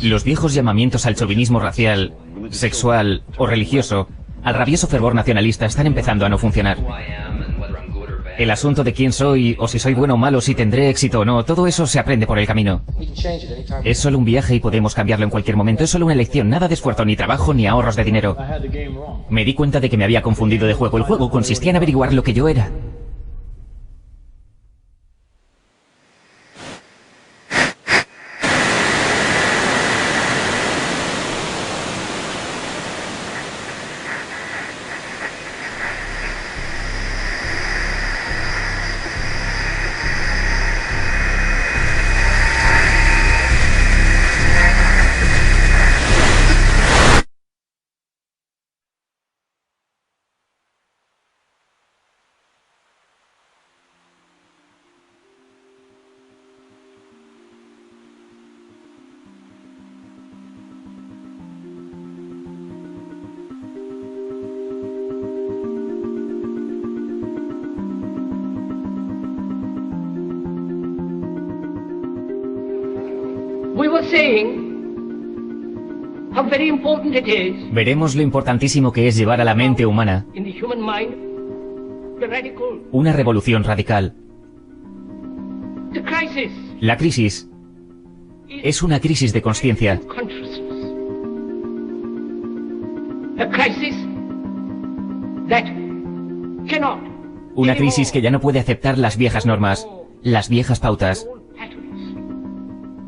Los viejos llamamientos al chauvinismo racial, sexual o religioso, al rabioso fervor nacionalista están empezando a no funcionar. El asunto de quién soy, o si soy bueno o malo, si tendré éxito o no, todo eso se aprende por el camino. Es solo un viaje y podemos cambiarlo en cualquier momento. Es solo una elección, nada de esfuerzo, ni trabajo, ni ahorros de dinero. Me di cuenta de que me había confundido de juego. El juego consistía en averiguar lo que yo era. Veremos lo importantísimo que es llevar a la mente humana una revolución radical. La crisis es una crisis de conciencia. Una crisis que ya no puede aceptar las viejas normas, las viejas pautas,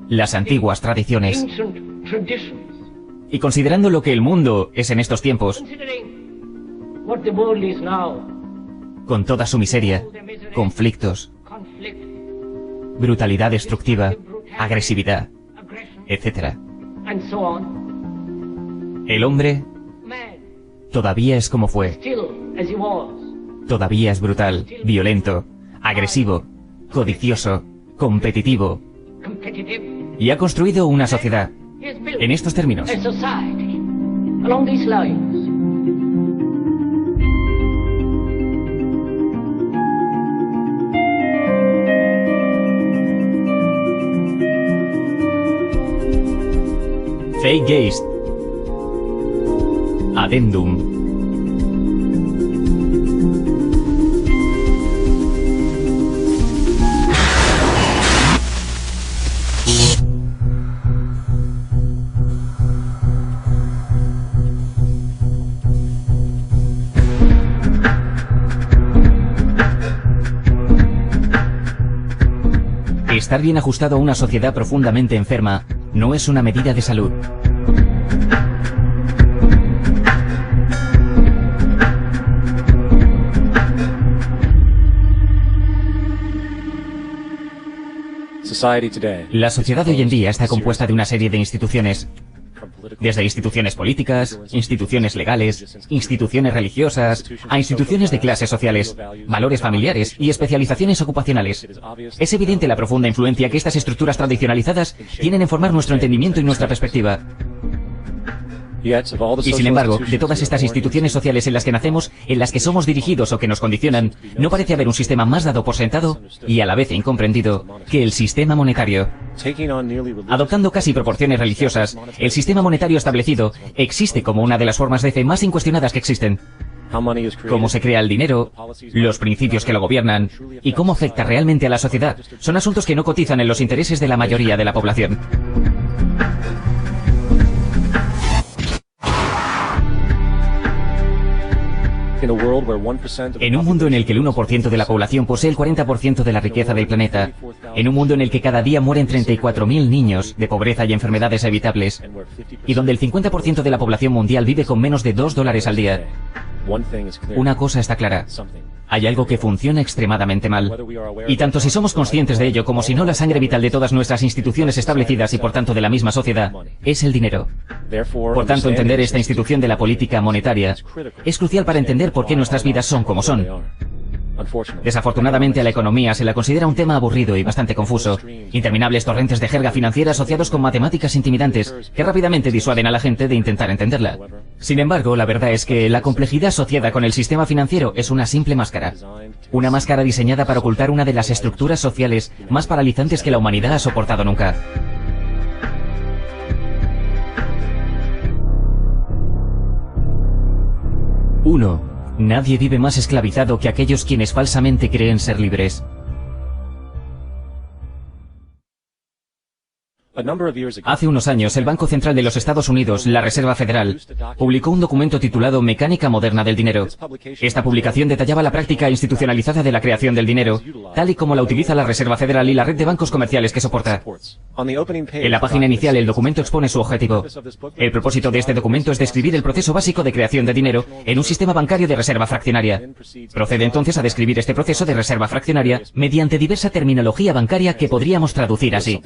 las antiguas tradiciones. Y considerando lo que el mundo es en estos tiempos, con toda su miseria, conflictos, brutalidad destructiva, agresividad, etc. El hombre todavía es como fue. Todavía es brutal, violento, agresivo, codicioso, competitivo. Y ha construido una sociedad en estos términos. Zeitgeist. Addendum. Estar bien ajustado a una sociedad profundamente enferma no es una medida de salud. La sociedad de hoy en día está compuesta de una serie de instituciones. Desde instituciones políticas, instituciones legales, instituciones religiosas, a instituciones de clases sociales, valores familiares y especializaciones ocupacionales. Es evidente la profunda influencia que estas estructuras tradicionalizadas tienen en formar nuestro entendimiento y nuestra perspectiva. Y sin embargo, de todas estas instituciones sociales en las que nacemos, en las que somos dirigidos o que nos condicionan, no parece haber un sistema más dado por sentado y a la vez incomprendido que el sistema monetario. Adoptando casi proporciones religiosas, el sistema monetario establecido existe como una de las formas de fe más incuestionadas que existen. Cómo se crea el dinero, los principios que lo gobiernan y cómo afecta realmente a la sociedad son asuntos que no cotizan en los intereses de la mayoría de la población. En un mundo en el que el 1% de la población posee el 40% de la riqueza del planeta, en un mundo en el que cada día mueren 34.000 niños de pobreza y enfermedades evitables, y donde el 50% de la población mundial vive con menos de $2 al día, una cosa está clara. Hay algo que funciona extremadamente mal. Y tanto si somos conscientes de ello como si no, la sangre vital de todas nuestras instituciones establecidas y por tanto de la misma sociedad es el dinero. Por tanto, entender esta institución de la política monetaria es crucial para entender por qué nuestras vidas son como son. Desafortunadamente a la economía se la considera un tema aburrido y bastante confuso. Interminables torrentes de jerga financiera asociados con matemáticas intimidantes que rápidamente disuaden a la gente de intentar entenderla. Sin embargo, la verdad es que la complejidad asociada con el sistema financiero es una simple máscara. Una máscara diseñada para ocultar una de las estructuras sociales más paralizantes que la humanidad ha soportado nunca. 1. Nadie vive más esclavizado que aquellos quienes falsamente creen ser libres. Hace unos años, el Banco Central de los Estados Unidos, la Reserva Federal, publicó un documento titulado Mecánica Moderna del Dinero. Esta publicación detallaba la práctica institucionalizada de la creación del dinero, tal y como la utiliza la Reserva Federal y la red de bancos comerciales que soporta. En la página inicial, el documento expone su objetivo. El propósito de este documento es describir el proceso básico de creación de dinero en un sistema bancario de reserva fraccionaria. Procede entonces a describir este proceso de reserva fraccionaria mediante diversa terminología bancaria que podríamos traducir así.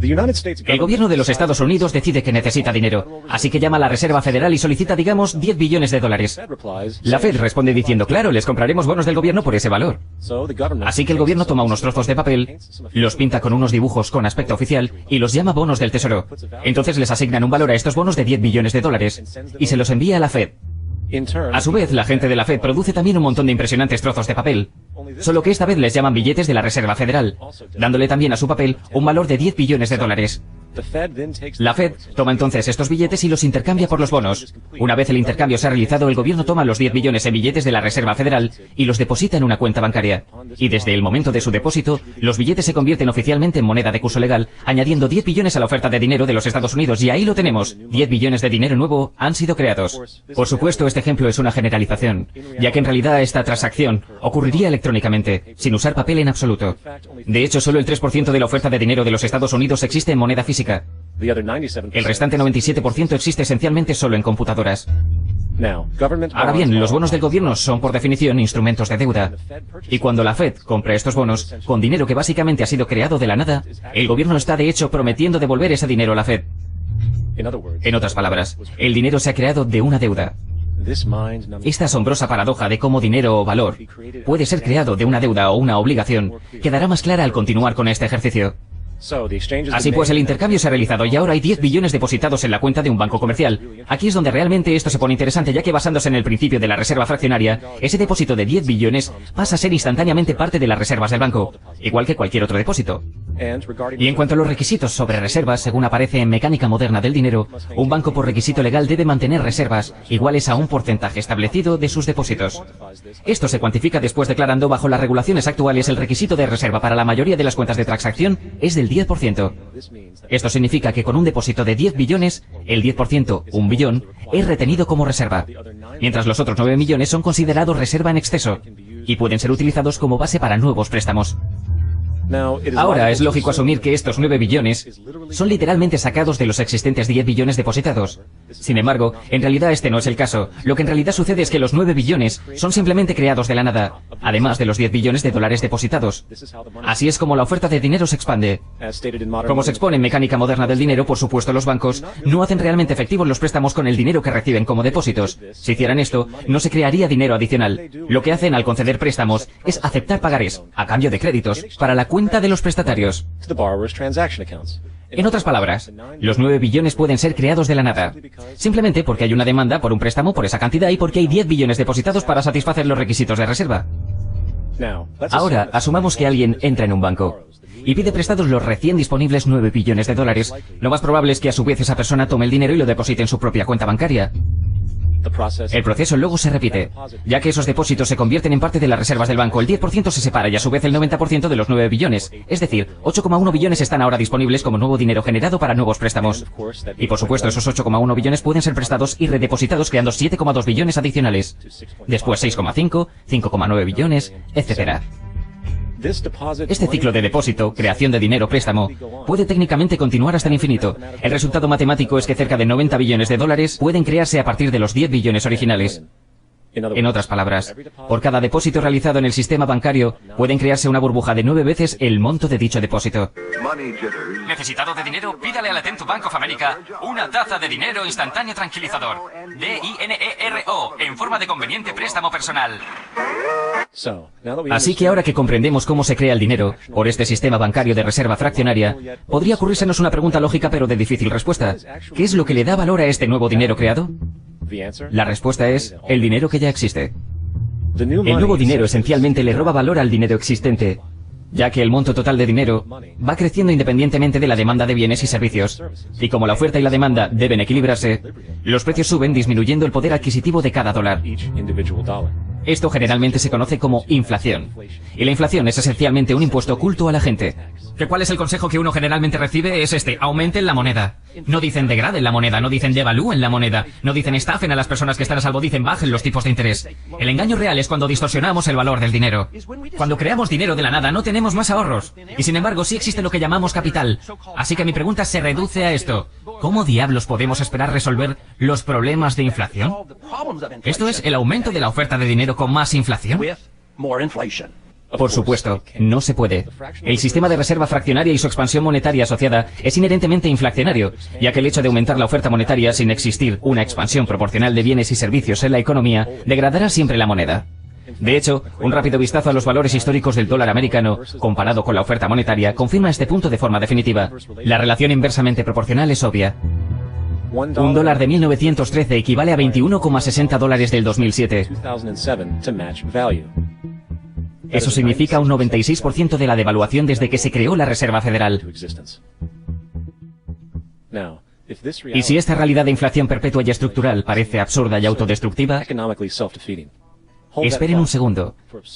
El gobierno de los Estados Unidos decide que necesita dinero, así que llama a la Reserva Federal y solicita, digamos, 10 billones de dólares. La Fed responde diciendo, claro, les compraremos bonos del gobierno por ese valor. Así que el gobierno toma unos trozos de papel, los pinta con unos dibujos con aspecto oficial y los llama bonos del tesoro. Entonces les asignan un valor a estos bonos de 10 billones de dólares y se los envía a la Fed. A su vez, la gente de la Fed produce también un montón de impresionantes trozos de papel, solo que esta vez les llaman billetes de la Reserva Federal, dándole también a su papel un valor de 10 billones de dólares. La Fed toma entonces estos billetes y los intercambia por los bonos. Una vez el intercambio se ha realizado, el gobierno toma los 10 billones en billetes de la Reserva Federal y los deposita en una cuenta bancaria. Y desde el momento de su depósito, los billetes se convierten oficialmente en moneda de curso legal, añadiendo 10 billones a la oferta de dinero de los Estados Unidos. Y ahí lo tenemos. 10 billones de dinero nuevo han sido creados. Por supuesto, este ejemplo es una generalización, ya que en realidad esta transacción ocurriría electrónicamente, sin usar papel en absoluto. De hecho, solo el 3% de la oferta de dinero de los Estados Unidos existe en moneda física. El restante 97% existe esencialmente solo en computadoras. Ahora bien, los bonos del gobierno son por definición instrumentos de deuda. Y cuando la Fed compra estos bonos, con dinero que básicamente ha sido creado de la nada, el gobierno está de hecho prometiendo devolver ese dinero a la Fed. En otras palabras, el dinero se ha creado de una deuda. Esta asombrosa paradoja de cómo dinero o valor puede ser creado de una deuda o una obligación quedará más clara al continuar con este ejercicio. Así pues, el intercambio se ha realizado y ahora hay 10 billones depositados en la cuenta de un banco comercial. Aquí es donde realmente esto se pone interesante, ya que basándose en el principio de la reserva fraccionaria, ese depósito de 10 billones pasa a ser instantáneamente parte de las reservas del banco, igual que cualquier otro depósito. Y en cuanto a los requisitos sobre reservas, según aparece en Mecánica Moderna del Dinero, un banco por requisito legal debe mantener reservas iguales a un porcentaje establecido de sus depósitos. Esto se cuantifica después declarando bajo las regulaciones actuales el requisito de reserva para la mayoría de las cuentas de transacción es del 10%. Esto significa que con un depósito de 10 billones, el 10%, un billón, es retenido como reserva, mientras los otros 9 millones son considerados reserva en exceso y pueden ser utilizados como base para nuevos préstamos. Ahora, es lógico asumir que estos 9 billones son literalmente sacados de los existentes 10 billones depositados. Sin embargo, en realidad este no es el caso. Lo que en realidad sucede es que los 9 billones son simplemente creados de la nada, además de los 10 billones de dólares depositados. Así es como la oferta de dinero se expande. Como se expone en Mecánica Moderna del Dinero, por supuesto los bancos no hacen realmente efectivos los préstamos con el dinero que reciben como depósitos. Si hicieran esto, no se crearía dinero adicional. Lo que hacen al conceder préstamos es aceptar pagarés, a cambio de créditos, para la cuenta de los prestatarios. En otras palabras, los 9 billones pueden ser creados de la nada, simplemente porque hay una demanda por un préstamo por esa cantidad y porque hay 10 billones depositados para satisfacer los requisitos de reserva. Ahora, asumamos que alguien entra en un banco y pide prestados los recién disponibles 9 billones de dólares. Lo más probable es que a su vez esa persona tome el dinero y lo deposite en su propia cuenta bancaria. El proceso luego se repite, ya que esos depósitos se convierten en parte de las reservas del banco. El 10% se separa y a su vez el 90% de los 9 billones. Es decir, 8,1 billones están ahora disponibles como nuevo dinero generado para nuevos préstamos. Y por supuesto esos 8,1 billones pueden ser prestados y redepositados creando 7,2 billones adicionales. Después 6,5, 5,9 billones, etc. Este ciclo de depósito, creación de dinero, préstamo, puede técnicamente continuar hasta el infinito. El resultado matemático es que cerca de 90 billones de dólares pueden crearse a partir de los 10 billones originales. En otras palabras, por cada depósito realizado en el sistema bancario, pueden crearse una burbuja de 9 veces el monto de dicho depósito. ¿Necesitado de dinero? Pídale al Atento Bank of America una taza de dinero instantáneo tranquilizador. DINERO, en forma de conveniente préstamo personal. Así que ahora que comprendemos cómo se crea el dinero por este sistema bancario de reserva fraccionaria, podría ocurrírsenos una pregunta lógica pero de difícil respuesta. ¿Qué es lo que le da valor a este nuevo dinero creado? La respuesta es el dinero que ya existe. El nuevo dinero esencialmente le roba valor al dinero existente. ya que el monto total de dinero va creciendo independientemente de la demanda de bienes y servicios. Y como la oferta y la demanda deben equilibrarse, los precios suben disminuyendo el poder adquisitivo de cada dólar. Esto generalmente se conoce como inflación. Y la inflación es esencialmente un impuesto oculto a la gente. ¿Cuál es el consejo que uno generalmente recibe? Es este: aumenten la moneda. No dicen degraden la moneda, no dicen devalúen la moneda, no dicen estafen a las personas que están a salvo, dicen bajen los tipos de interés. El engaño real es cuando distorsionamos el valor del dinero. Cuando creamos dinero de la nada no tenemos más ahorros. Y sin embargo sí existe lo que llamamos capital. Así que mi pregunta se reduce a esto: ¿cómo diablos podemos esperar resolver los problemas de inflación? Esto es el aumento de la oferta de dinero con más inflación. Por supuesto, no se puede. El sistema de reserva fraccionaria y su expansión monetaria asociada es inherentemente inflacionario, ya que el hecho de aumentar la oferta monetaria sin existir una expansión proporcional de bienes y servicios en la economía degradará siempre la moneda. De hecho, un rápido vistazo a los valores históricos del dólar americano, comparado con la oferta monetaria, confirma este punto de forma definitiva. La relación inversamente proporcional es obvia. Un dólar de 1913 equivale a 21,60 dólares del 2007. Eso significa un 96% de la devaluación desde que se creó la Reserva Federal. Y si esta realidad de inflación perpetua y estructural parece absurda y autodestructiva, esperen un segundo,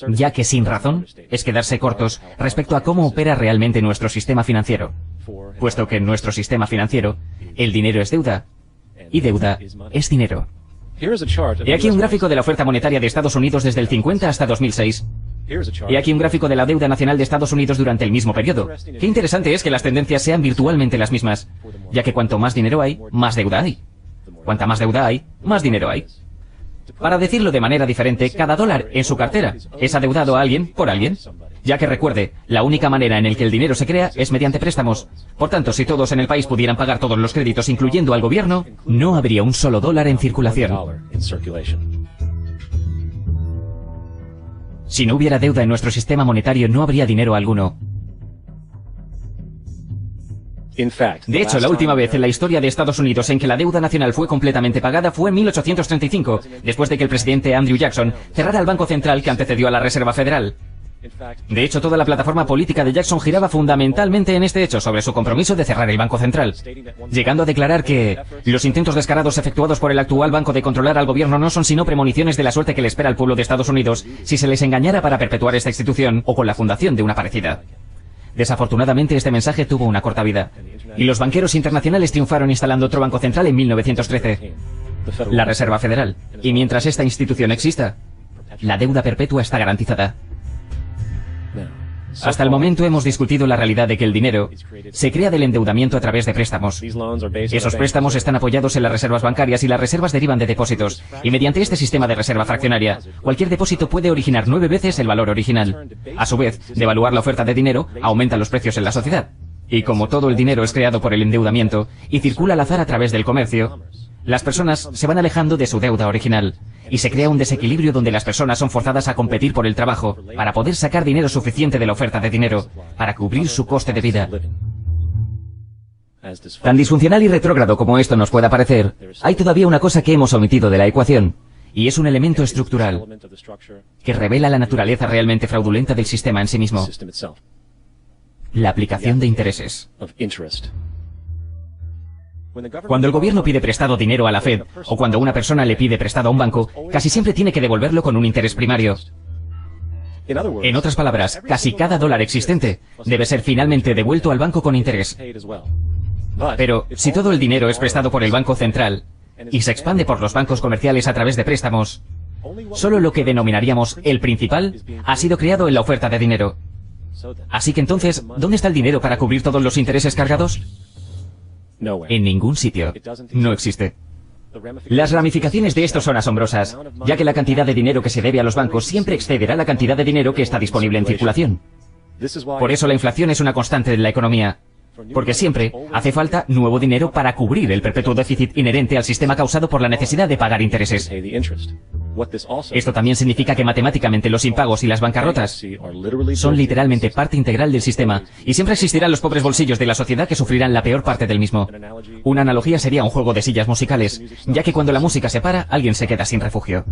ya que sin razón es quedarse cortos respecto a cómo opera realmente nuestro sistema financiero, puesto que en nuestro sistema financiero, el dinero es deuda, y deuda es dinero. He aquí un gráfico de la oferta monetaria de Estados Unidos desde el 50 hasta 2006. Y aquí un gráfico de la deuda nacional de Estados Unidos durante el mismo periodo. Qué interesante es que las tendencias sean virtualmente las mismas, ya que cuanto más dinero hay, más deuda hay. Cuanta más deuda hay, más dinero hay. Para decirlo de manera diferente, cada dólar en su cartera es adeudado a alguien por alguien. Ya que recuerde, la única manera en la que el dinero se crea es mediante préstamos. Por tanto, si todos en el país pudieran pagar todos los créditos, incluyendo al gobierno, no habría un solo dólar en circulación. Si no hubiera deuda en nuestro sistema monetario, no habría dinero alguno. De hecho, la última vez en la historia de Estados Unidos en que la deuda nacional fue completamente pagada fue en 1835, después de que el presidente Andrew Jackson cerrara el Banco Central que antecedió a la Reserva Federal. De hecho, toda la plataforma política de Jackson giraba fundamentalmente en este hecho, sobre su compromiso de cerrar el Banco Central, llegando a declarar que los intentos descarados efectuados por el actual banco de controlar al gobierno no son sino premoniciones de la suerte que le espera al pueblo de Estados Unidos si se les engañara para perpetuar esta institución o con la fundación de una parecida. Desafortunadamente, este mensaje tuvo una corta vida, y los banqueros internacionales triunfaron instalando otro banco central en 1913, la Reserva Federal. Y mientras esta institución exista, la deuda perpetua está garantizada. Hasta el momento hemos discutido la realidad de que el dinero se crea del endeudamiento a través de préstamos. Esos préstamos están apoyados en las reservas bancarias y las reservas derivan de depósitos. Y mediante este sistema de reserva fraccionaria, cualquier depósito puede originar 9 veces el valor original. A su vez, devaluar la oferta de dinero aumenta los precios en la sociedad. Y como todo el dinero es creado por el endeudamiento y circula al azar a través del comercio, las personas se van alejando de su deuda original. Y se crea un desequilibrio donde las personas son forzadas a competir por el trabajo para poder sacar dinero suficiente de la oferta de dinero para cubrir su coste de vida. Tan disfuncional y retrógrado como esto nos pueda parecer, hay todavía una cosa que hemos omitido de la ecuación, y es un elemento estructural que revela la naturaleza realmente fraudulenta del sistema en sí mismo: la aplicación de intereses. Cuando el gobierno pide prestado dinero a la Fed, o cuando una persona le pide prestado a un banco, casi siempre tiene que devolverlo con un interés primario. En otras palabras, casi cada dólar existente debe ser finalmente devuelto al banco con interés. Pero, si todo el dinero es prestado por el Banco Central, y se expande por los bancos comerciales a través de préstamos, solo lo que denominaríamos el principal ha sido creado en la oferta de dinero. Así que entonces, ¿dónde está el dinero para cubrir todos los intereses cargados? En ningún sitio. No existe. Las ramificaciones de esto son asombrosas, ya que la cantidad de dinero que se debe a los bancos siempre excederá la cantidad de dinero que está disponible en circulación. Por eso la inflación es una constante en la economía, porque siempre hace falta nuevo dinero para cubrir el perpetuo déficit inherente al sistema causado por la necesidad de pagar intereses. Esto también significa que matemáticamente los impagos y las bancarrotas son literalmente parte integral del sistema, y siempre existirán los pobres bolsillos de la sociedad que sufrirán la peor parte del mismo. Una analogía sería un juego de sillas musicales, ya que cuando la música se para, alguien se queda sin refugio.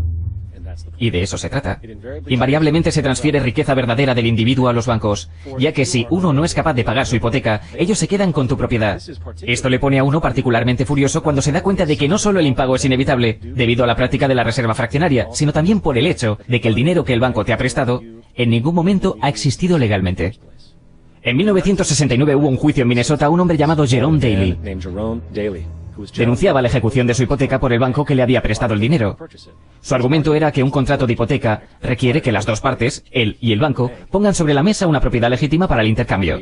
Y de eso se trata. Invariablemente se transfiere riqueza verdadera del individuo a los bancos, ya que si uno no es capaz de pagar su hipoteca, ellos se quedan con tu propiedad. Esto le pone a uno particularmente furioso cuando se da cuenta de que no solo el impago es inevitable, debido a la práctica de la reserva fraccionaria, sino también por el hecho de que el dinero que el banco te ha prestado en ningún momento ha existido legalmente. En 1969 hubo un juicio en Minnesota a un hombre llamado Jerome Daly. Denunciaba la ejecución de su hipoteca por el banco que le había prestado el dinero. Su argumento era que un contrato de hipoteca requiere que las dos partes, él y el banco, pongan sobre la mesa una propiedad legítima para el intercambio.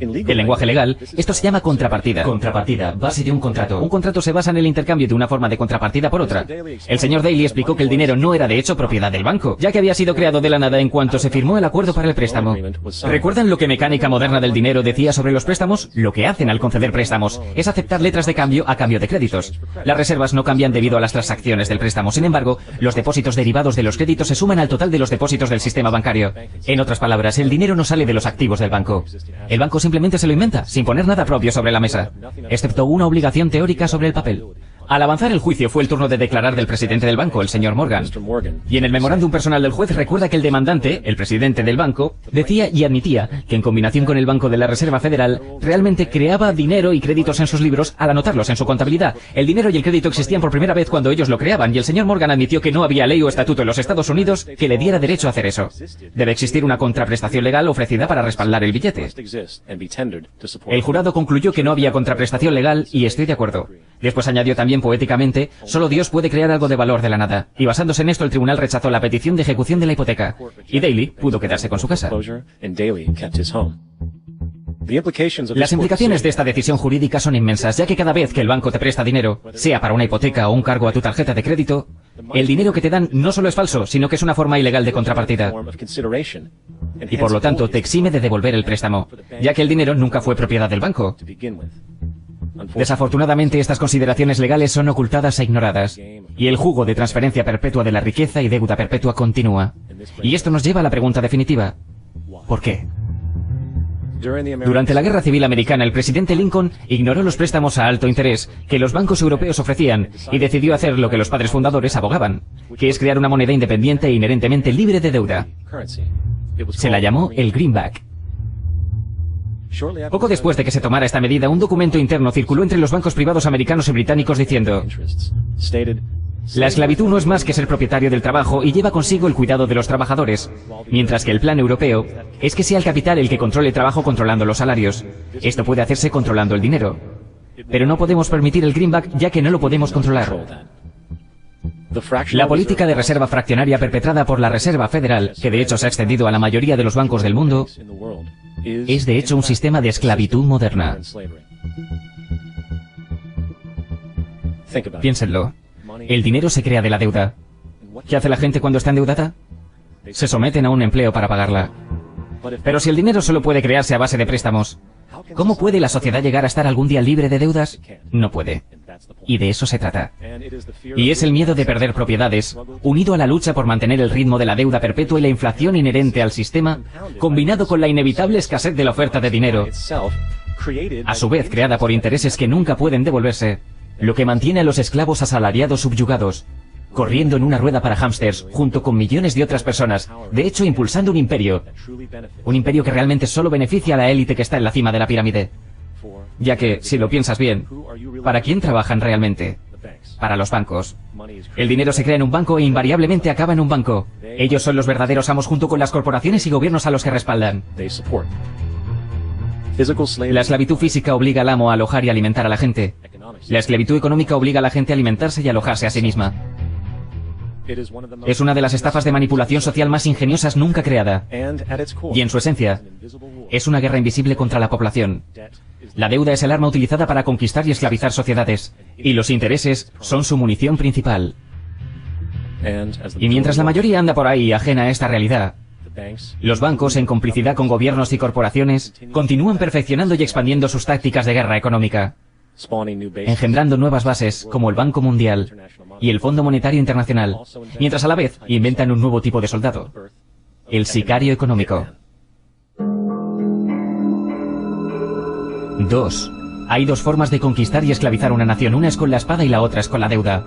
En lenguaje legal, esto se llama contrapartida. Contrapartida, base de un contrato. Un contrato se basa en el intercambio de una forma de contrapartida por otra. El señor Daly explicó que el dinero no era de hecho propiedad del banco, ya que había sido creado de la nada en cuanto se firmó el acuerdo para el préstamo. ¿Recuerdan lo que mecánica moderna del dinero decía sobre los préstamos? Lo que hacen al conceder préstamos es aceptar letras de cambio a cambio de créditos. Las reservas no cambian debido a las transacciones del préstamo. Sin embargo, los depósitos derivados de los créditos se suman al total de los depósitos del sistema bancario. En otras palabras, el dinero no sale de los activos del banco. El banco simplemente se lo inventa, sin poner nada propio sobre la mesa, excepto una obligación teórica sobre el papel. Al avanzar el juicio fue el turno de declarar del presidente del banco, el señor Morgan. Y en el memorándum personal del juez recuerda que el demandante, el presidente del banco, decía y admitía que en combinación con el Banco de la Reserva Federal, realmente creaba dinero y créditos en sus libros al anotarlos en su contabilidad. El dinero y el crédito existían por primera vez cuando ellos lo creaban, y el señor Morgan admitió que no había ley o estatuto en los Estados Unidos que le diera derecho a hacer eso. Debe existir una contraprestación legal ofrecida para respaldar el billete. El jurado concluyó que no había contraprestación legal y estoy de acuerdo. Después añadió también poéticamente, solo Dios puede crear algo de valor de la nada. Y basándose en esto, el tribunal rechazó la petición de ejecución de la hipoteca. Y Daly pudo quedarse con su casa. Las implicaciones de esta decisión jurídica son inmensas, ya que cada vez que el banco te presta dinero, sea para una hipoteca o un cargo a tu tarjeta de crédito, el dinero que te dan no solo es falso, sino que es una forma ilegal de contrapartida. Y por lo tanto, te exime de devolver el préstamo, ya que el dinero nunca fue propiedad del banco. Desafortunadamente, estas consideraciones legales son ocultadas e ignoradas, y el juego de transferencia perpetua de la riqueza y deuda perpetua continúa. Y esto nos lleva a la pregunta definitiva. ¿Por qué? Durante la Guerra Civil Americana, el presidente Lincoln ignoró los préstamos a alto interés que los bancos europeos ofrecían y decidió hacer lo que los padres fundadores abogaban, que es crear una moneda independiente e inherentemente libre de deuda. Se la llamó el Greenback. Poco después de que se tomara esta medida, un documento interno circuló entre los bancos privados americanos y británicos diciendo: la esclavitud no es más que ser propietario del trabajo y lleva consigo el cuidado de los trabajadores, mientras que el plan europeo es que sea el capital el que controle el trabajo controlando los salarios. Esto puede hacerse controlando el dinero, pero no podemos permitir el greenback ya que no lo podemos controlar. La política de reserva fraccionaria perpetrada por la Reserva Federal, que de hecho se ha extendido a la mayoría de los bancos del mundo, es de hecho un sistema de esclavitud moderna. Piénsenlo. El dinero se crea de la deuda. ¿Qué hace la gente cuando está endeudada? Se someten a un empleo para pagarla. Pero si el dinero solo puede crearse a base de préstamos, ¿cómo puede la sociedad llegar a estar algún día libre de deudas? No puede. Y de eso se trata. Y es el miedo de perder propiedades, unido a la lucha por mantener el ritmo de la deuda perpetua y la inflación inherente al sistema, combinado con la inevitable escasez de la oferta de dinero, a su vez creada por intereses que nunca pueden devolverse, lo que mantiene a los esclavos asalariados subyugados, corriendo en una rueda para hámsters, junto con millones de otras personas, de hecho impulsando un imperio que realmente solo beneficia a la élite que está en la cima de la pirámide. Ya que, si lo piensas bien, ¿para quién trabajan realmente? Para los bancos. El dinero se crea en un banco e invariablemente acaba en un banco. Ellos son los verdaderos amos junto con las corporaciones y gobiernos a los que respaldan. La esclavitud física obliga al amo a alojar y alimentar a la gente. La esclavitud económica obliga a la gente a alimentarse y alojarse a sí misma. Es una de las estafas de manipulación social más ingeniosas nunca creada. Y en su esencia, es una guerra invisible contra la población. La deuda es el arma utilizada para conquistar y esclavizar sociedades, y los intereses son su munición principal. Y mientras la mayoría anda por ahí ajena a esta realidad, los bancos, en complicidad con gobiernos y corporaciones, continúan perfeccionando y expandiendo sus tácticas de guerra económica, engendrando nuevas bases como el Banco Mundial y el Fondo Monetario Internacional, mientras a la vez inventan un nuevo tipo de soldado, el sicario económico. 2. Hay dos formas de conquistar y esclavizar una nación, una es con la espada y la otra es con la deuda.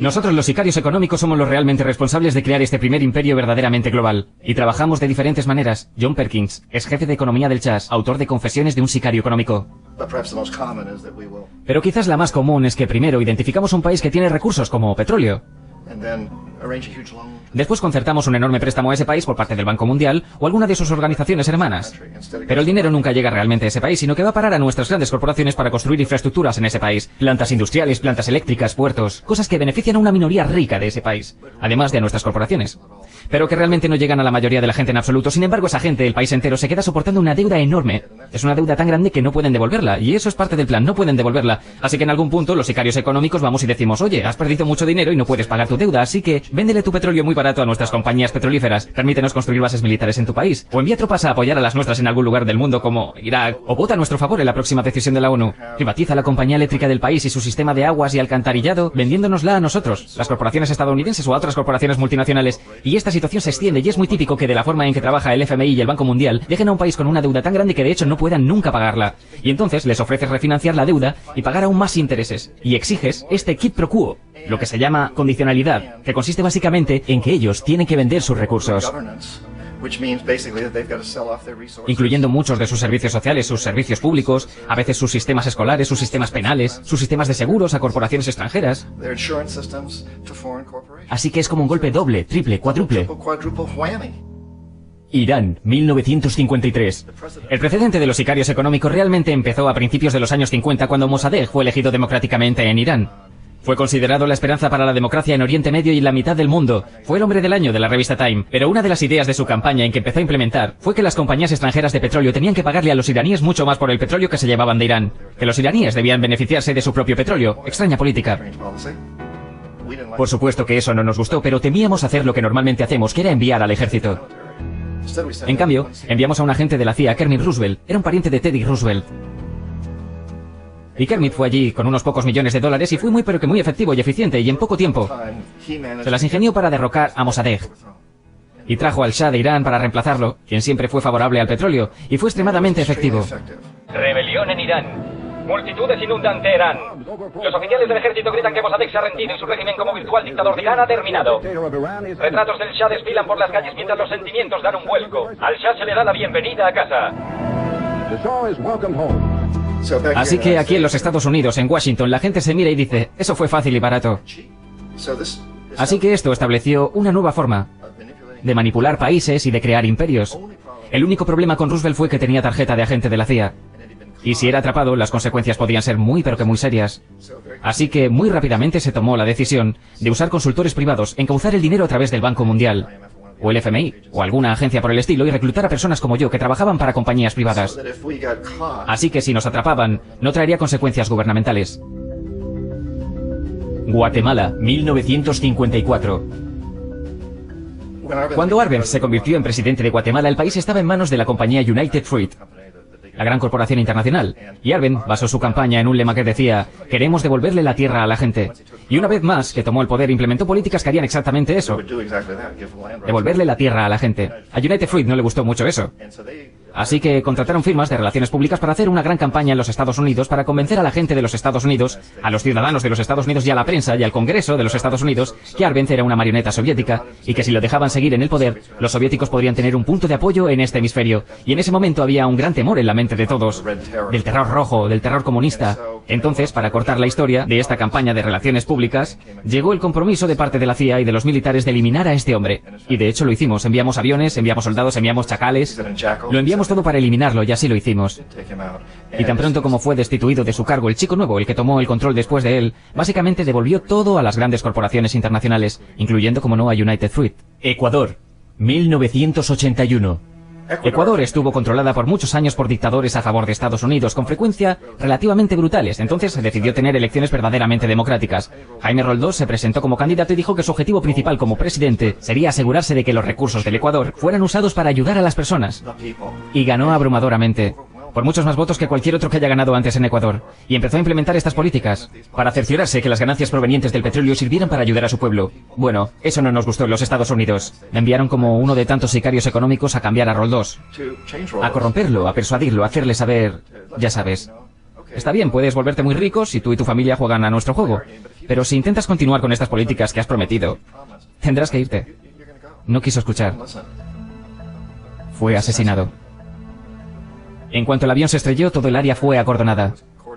Nosotros los sicarios económicos somos los realmente responsables de crear este primer imperio verdaderamente global. Y trabajamos de diferentes maneras. John Perkins es jefe de economía del Chas, autor de Confesiones de un sicario económico. Pero quizás la más común es que primero identificamos un país que tiene recursos como petróleo. Después concertamos un enorme préstamo a ese país por parte del Banco Mundial o alguna de sus organizaciones hermanas. Pero el dinero nunca llega realmente a ese país, sino que va a parar a nuestras grandes corporaciones para construir infraestructuras en ese país. Plantas industriales, plantas eléctricas, puertos, cosas que benefician a una minoría rica de ese país, además de a nuestras corporaciones. Pero que realmente no llegan a la mayoría de la gente en absoluto. Sin embargo, esa gente, el país entero, se queda soportando una deuda enorme. Es una deuda tan grande que no pueden devolverla, y eso es parte del plan, no pueden devolverla. Así que en algún punto los sicarios económicos vamos y decimos, oye, has perdido mucho dinero y no puedes pagar tu deuda, así que véndele tu petróleo muy barato a nuestras compañías petrolíferas, permítenos construir bases militares en tu país, o envía tropas a apoyar a las nuestras en algún lugar del mundo como Irak, o vota a nuestro favor en la próxima decisión de la ONU. Privatiza la compañía eléctrica del país y su sistema de aguas y alcantarillado, vendiéndonosla a nosotros, las corporaciones estadounidenses o a otras corporaciones multinacionales. Y esta situación se extiende y es muy típico que de la forma en que trabaja el FMI y el Banco Mundial dejen a un país con una deuda tan grande que de hecho no puedan nunca pagarla. Y entonces les ofreces refinanciar la deuda y pagar aún más intereses. Y exiges este quid pro quo, lo que se llama condicionalidad, que consiste básicamente en que ellos tienen que vender sus recursos, incluyendo muchos de sus servicios sociales, sus servicios públicos, a veces sus sistemas escolares, sus sistemas penales, sus sistemas de seguros a corporaciones extranjeras. Así que es como un golpe doble, triple, cuádruple. Irán, 1953. El precedente de los sicarios económicos realmente empezó a principios de los años 50 cuando Mossadegh fue elegido democráticamente en Irán. Fue considerado la esperanza para la democracia en Oriente Medio y en la mitad del mundo. Fue el hombre del año de la revista Time. Pero una de las ideas de su campaña en que empezó a implementar fue que las compañías extranjeras de petróleo tenían que pagarle a los iraníes mucho más por el petróleo que se llevaban de Irán. Que los iraníes debían beneficiarse de su propio petróleo. Extraña política. Por supuesto que eso no nos gustó, pero temíamos hacer lo que normalmente hacemos, que era enviar al ejército. En cambio, enviamos a un agente de la CIA, Kermit Roosevelt. Era un pariente de Teddy Roosevelt. Y Kermit fue allí con unos pocos millones de dólares y fue muy pero que muy efectivo y eficiente, y en poco tiempo se las ingenió para derrocar a Mossadegh. Y trajo al Shah de Irán para reemplazarlo, quien siempre fue favorable al petróleo, y fue extremadamente efectivo. Rebelión en Irán. Multitudes inundan Teherán. Los oficiales del ejército gritan que Mossadegh se ha rendido y su régimen como virtual dictador de Irán ha terminado. Retratos del Shah desfilan por las calles mientras los sentimientos dan un vuelco. Al Shah se le da la bienvenida a casa. Así que aquí en los Estados Unidos, en Washington, la gente se mira y dice, eso fue fácil y barato. Así que esto estableció una nueva forma de manipular países y de crear imperios. El único problema con Roosevelt fue que tenía tarjeta de agente de la CIA. Y si era atrapado, las consecuencias podían ser muy pero que muy serias. Así que muy rápidamente se tomó la decisión de usar consultores privados, encauzar el dinero a través del Banco Mundial, o el FMI, o alguna agencia por el estilo, y reclutar a personas como yo que trabajaban para compañías privadas. Así que si nos atrapaban, no traería consecuencias gubernamentales. Guatemala, 1954. Cuando Arbenz se convirtió en presidente de Guatemala, el país estaba en manos de la compañía United Fruit, la gran corporación internacional, y Arbenz basó su campaña en un lema que decía, queremos devolverle la tierra a la gente. Y una vez más que tomó el poder, implementó políticas que harían exactamente eso, devolverle la tierra a la gente. A United Fruit no le gustó mucho eso. Así que contrataron firmas de relaciones públicas para hacer una gran campaña en los Estados Unidos para convencer a la gente de los Estados Unidos, a los ciudadanos de los Estados Unidos y a la prensa y al Congreso de los Estados Unidos que Arbenz era una marioneta soviética y que si lo dejaban seguir en el poder, los soviéticos podrían tener un punto de apoyo en este hemisferio. Y en ese momento había un gran temor en la mente de todos, del terror rojo, del terror comunista. Entonces, para cortar la historia de esta campaña de relaciones públicas, llegó el compromiso de parte de la CIA y de los militares de eliminar a este hombre. Y de hecho lo hicimos, enviamos aviones, enviamos soldados, enviamos chacales, lo enviamos todo para eliminarlo y así lo hicimos. Y tan pronto como fue destituido de su cargo, el chico nuevo, el que tomó el control después de él, básicamente devolvió todo a las grandes corporaciones internacionales, incluyendo como no a United Fruit. Ecuador, 1981. Ecuador estuvo controlada por muchos años por dictadores a favor de Estados Unidos, con frecuencia relativamente brutales. Entonces se decidió tener elecciones verdaderamente democráticas. Jaime Roldós se presentó como candidato y dijo que su objetivo principal como presidente sería asegurarse de que los recursos del Ecuador fueran usados para ayudar a las personas. Y ganó abrumadoramente, por muchos más votos que cualquier otro que haya ganado antes en Ecuador, y empezó a implementar estas políticas para cerciorarse que las ganancias provenientes del petróleo sirvieran para ayudar a su pueblo. Bueno, eso no nos gustó en los Estados Unidos. Me enviaron como uno de tantos sicarios económicos a cambiar a Roldós, a corromperlo, a persuadirlo, a hacerle saber, ya sabes. Está bien, puedes volverte muy rico si tú y tu familia juegan a nuestro juego. Pero si intentas continuar con estas políticas que has prometido, tendrás que irte. No quiso escuchar. Fue asesinado. En cuanto el avión se estrelló, todo el área fue acordonada.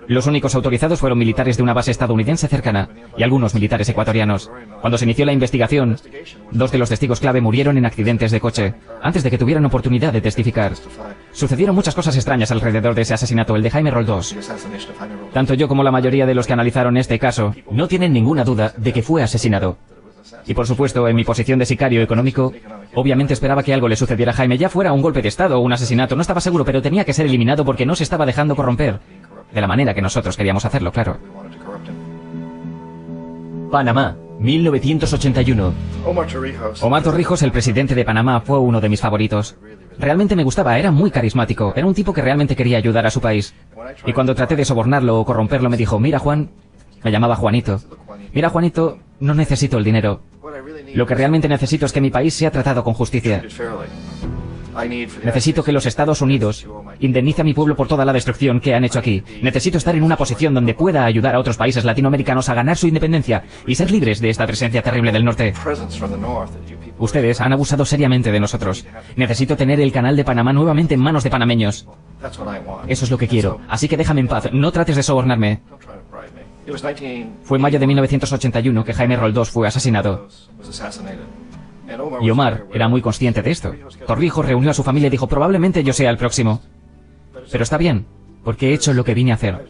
Los únicos autorizados fueron militares de una base estadounidense cercana y algunos militares ecuatorianos. Cuando se inició la investigación, 2 de los testigos clave murieron en accidentes de coche, antes de que tuvieran oportunidad de testificar. Sucedieron muchas cosas extrañas alrededor de ese asesinato, el de Jaime Roldós. Tanto yo como la mayoría de los que analizaron este caso no tienen ninguna duda de que fue asesinado. Y por supuesto, en mi posición de sicario económico, obviamente esperaba que algo le sucediera a Jaime, ya fuera un golpe de estado o un asesinato, no estaba seguro, pero tenía que ser eliminado porque no se estaba dejando corromper. De la manera que nosotros queríamos hacerlo, claro. Panamá, 1981. Omar Torrijos, el presidente de Panamá, fue uno de mis favoritos. Realmente me gustaba, era muy carismático, era un tipo que realmente quería ayudar a su país. Y cuando traté de sobornarlo o corromperlo me dijo, mira Juan, me llamaba Juanito. Mira Juanito, no necesito el dinero. Lo que realmente necesito es que mi país sea tratado con justicia. Necesito que los Estados Unidos indemnice a mi pueblo por toda la destrucción que han hecho aquí. Necesito estar en una posición donde pueda ayudar a otros países latinoamericanos a ganar su independencia y ser libres de esta presencia terrible del norte. Ustedes han abusado seriamente de nosotros. Necesito tener el canal de Panamá nuevamente en manos de panameños. Eso es lo que quiero. Así que déjame en paz. No trates de sobornarme. Fue en mayo de 1981 que Jaime Roldós fue asesinado. Y Omar era muy consciente de esto. Torrijos reunió a su familia y dijo, probablemente yo sea el próximo. Pero está bien, porque he hecho lo que vine a hacer.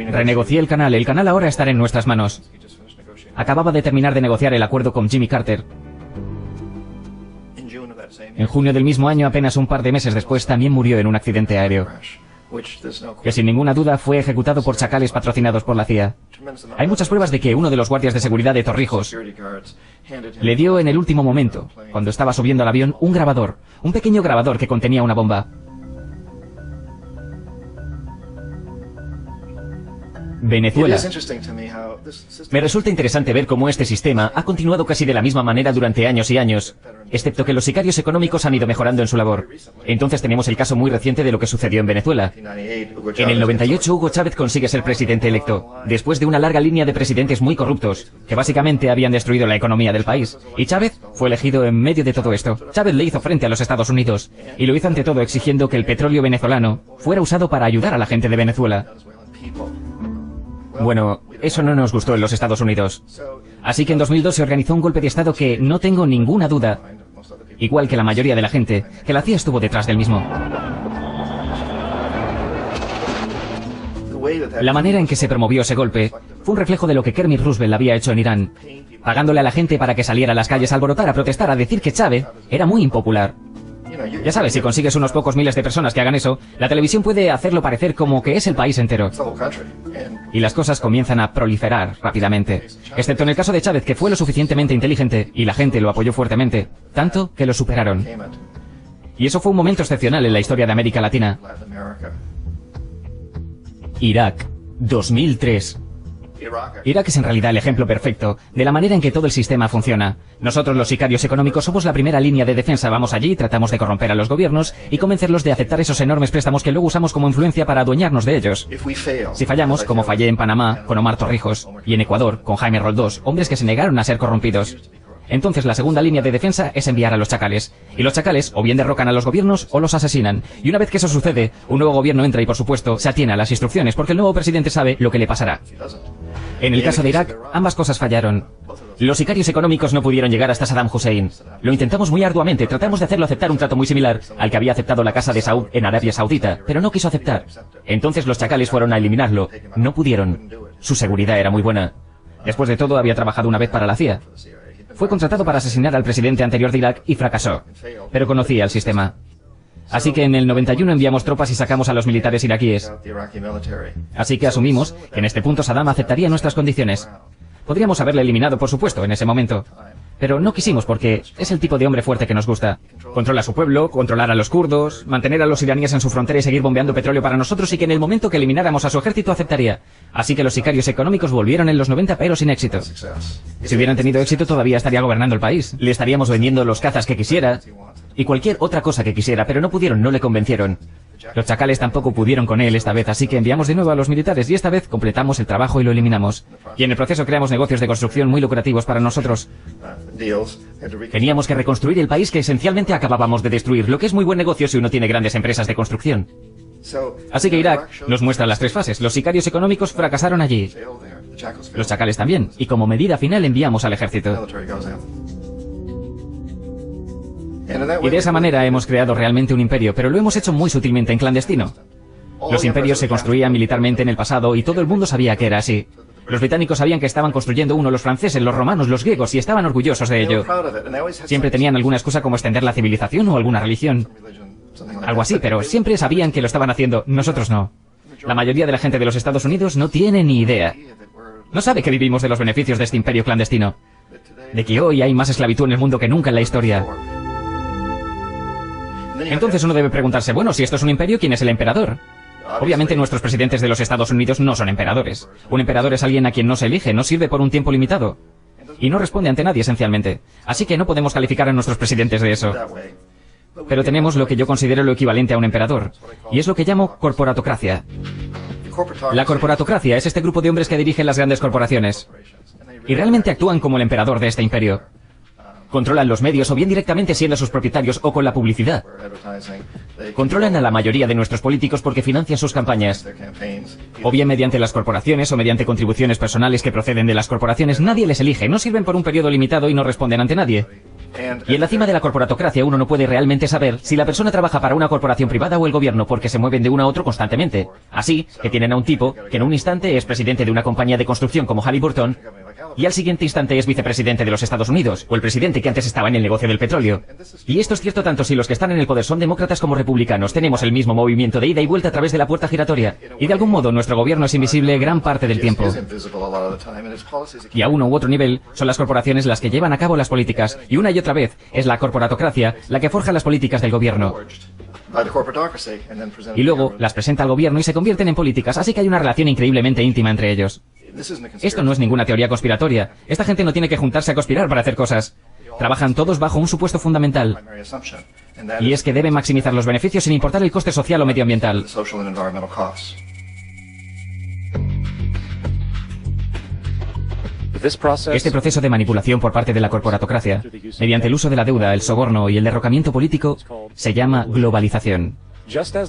Renegocié el canal ahora estará en nuestras manos. Acababa de terminar de negociar el acuerdo con Jimmy Carter. En junio del mismo año, apenas un par de meses después, también murió en un accidente aéreo, que sin ninguna duda fue ejecutado por chacales patrocinados por la CIA. Hay muchas pruebas de que uno de los guardias de seguridad de Torrijos le dio en el último momento, cuando estaba subiendo al avión, un grabador, un pequeño grabador que contenía una bomba. Venezuela. Me resulta interesante ver cómo este sistema ha continuado casi de la misma manera durante años y años, excepto que los sicarios económicos han ido mejorando en su labor. Entonces tenemos el caso muy reciente de lo que sucedió en Venezuela. En el 98 Hugo Chávez consigue ser presidente electo, después de una larga línea de presidentes muy corruptos, que básicamente habían destruido la economía del país. Y Chávez fue elegido en medio de todo esto. Chávez le hizo frente a los Estados Unidos, y lo hizo ante todo exigiendo que el petróleo venezolano fuera usado para ayudar a la gente de Venezuela. Bueno, eso no nos gustó en los Estados Unidos. Así que en 2002 se organizó un golpe de Estado que, no tengo ninguna duda, igual que la mayoría de la gente, que la CIA estuvo detrás del mismo. La manera en que se promovió ese golpe fue un reflejo de lo que Kermit Roosevelt había hecho en Irán, pagándole a la gente para que saliera a las calles a alborotar, a protestar, a decir que Chávez era muy impopular. Ya sabes, si consigues unos pocos miles de personas que hagan eso, la televisión puede hacerlo parecer como que es el país entero. Y las cosas comienzan a proliferar rápidamente. Excepto en el caso de Chávez, que fue lo suficientemente inteligente y la gente lo apoyó fuertemente, tanto que lo superaron. Y eso fue un momento excepcional en la historia de América Latina. Irak, 2003. Irak es en realidad el ejemplo perfecto de la manera en que todo el sistema funciona. Nosotros los sicarios económicos somos la primera línea de defensa. Vamos allí, tratamos de corromper a los gobiernos y convencerlos de aceptar esos enormes préstamos que luego usamos como influencia para adueñarnos de ellos. Si fallamos, como fallé en Panamá con Omar Torrijos y en Ecuador con Jaime Roldós, hombres que se negaron a ser corrompidos, entonces la segunda línea de defensa es enviar a los chacales. Y los chacales o bien derrocan a los gobiernos o los asesinan. Y una vez que eso sucede, un nuevo gobierno entra y por supuesto se atiene a las instrucciones porque el nuevo presidente sabe lo que le pasará. En el caso de Irak, ambas cosas fallaron. Los sicarios económicos no pudieron llegar hasta Saddam Hussein. Lo intentamos muy arduamente, tratamos de hacerlo aceptar un trato muy similar al que había aceptado la Casa de Saud en Arabia Saudita, pero no quiso aceptar. Entonces los chacales fueron a eliminarlo. No pudieron. Su seguridad era muy buena. Después de todo, había trabajado una vez para la CIA. Fue contratado para asesinar al presidente anterior de Irak y fracasó. Pero conocía el sistema. Así que en el 91 enviamos tropas y sacamos a los militares iraquíes. Así que asumimos que en este punto Saddam aceptaría nuestras condiciones. Podríamos haberle eliminado, por supuesto, en ese momento. Pero no quisimos porque es el tipo de hombre fuerte que nos gusta. Controla a su pueblo, controlar a los kurdos, mantener a los iraníes en su frontera y seguir bombeando petróleo para nosotros y que en el momento que elimináramos a su ejército aceptaría. Así que los sicarios económicos volvieron en los 90 pero sin éxito. Si hubieran tenido éxito todavía estaría gobernando el país. Le estaríamos vendiendo los cazas que quisiera y cualquier otra cosa que quisiera, pero no pudieron, no le convencieron. Los chacales tampoco pudieron con él esta vez, así que enviamos de nuevo a los militares y esta vez completamos el trabajo y lo eliminamos. Y en el proceso creamos negocios de construcción muy lucrativos para nosotros. Teníamos que reconstruir el país que esencialmente acabábamos de destruir, lo que es muy buen negocio si uno tiene grandes empresas de construcción. Así que Irak nos muestra las tres fases. Los sicarios económicos fracasaron allí. Los chacales también. Y como medida final enviamos al ejército. Y de esa manera hemos creado realmente un imperio, pero lo hemos hecho muy sutilmente en clandestino. Los imperios se construían militarmente en el pasado y todo el mundo sabía que era así. Los británicos sabían que estaban construyendo uno, los franceses, los romanos, los griegos, y estaban orgullosos de ello. Siempre tenían alguna excusa como extender la civilización o alguna religión. Algo así, pero siempre sabían que lo estaban haciendo. Nosotros no. La mayoría de la gente de los Estados Unidos no tiene ni idea. No sabe que vivimos de los beneficios de este imperio clandestino. De que hoy hay más esclavitud en el mundo que nunca en la historia. Entonces uno debe preguntarse, bueno, si esto es un imperio, ¿quién es el emperador? Obviamente nuestros presidentes de los Estados Unidos no son emperadores. Un emperador es alguien a quien no se elige, no sirve por un tiempo limitado. Y no responde ante nadie, esencialmente. Así que no podemos calificar a nuestros presidentes de eso. Pero tenemos lo que yo considero lo equivalente a un emperador. Y es lo que llamo corporatocracia. La corporatocracia es este grupo de hombres que dirigen las grandes corporaciones. Y realmente actúan como el emperador de este imperio. Controlan los medios o bien directamente siendo sus propietarios o con la publicidad. Controlan a la mayoría de nuestros políticos porque financian sus campañas. O bien mediante las corporaciones o mediante contribuciones personales que proceden de las corporaciones. Nadie les elige, no sirven por un periodo limitado y no responden ante nadie. Y en la cima de la corporatocracia uno no puede realmente saber si la persona trabaja para una corporación privada o el gobierno porque se mueven de uno a otro constantemente. Así que tienen a un tipo que en un instante es presidente de una compañía de construcción como Halliburton y al siguiente instante es vicepresidente de los Estados Unidos, o el presidente que antes estaba en el negocio del petróleo. Y esto es cierto tanto si los que están en el poder son demócratas como republicanos. Tenemos el mismo movimiento de ida y vuelta a través de la puerta giratoria. Y de algún modo nuestro gobierno es invisible gran parte del tiempo. Y a uno u otro nivel son las corporaciones las que llevan a cabo las políticas. Y una y otra vez es la corporatocracia la que forja las políticas del gobierno. Y luego las presenta al gobierno y se convierten en políticas. Así que hay una relación increíblemente íntima entre ellos. Esto no es ninguna teoría conspiratoria. Esta gente no tiene que juntarse a conspirar para hacer cosas. Trabajan todos bajo un supuesto fundamental. Y es que deben maximizar los beneficios sin importar el coste social o medioambiental. Este proceso de manipulación por parte de la corporatocracia, mediante el uso de la deuda, el soborno y el derrocamiento político, se llama globalización.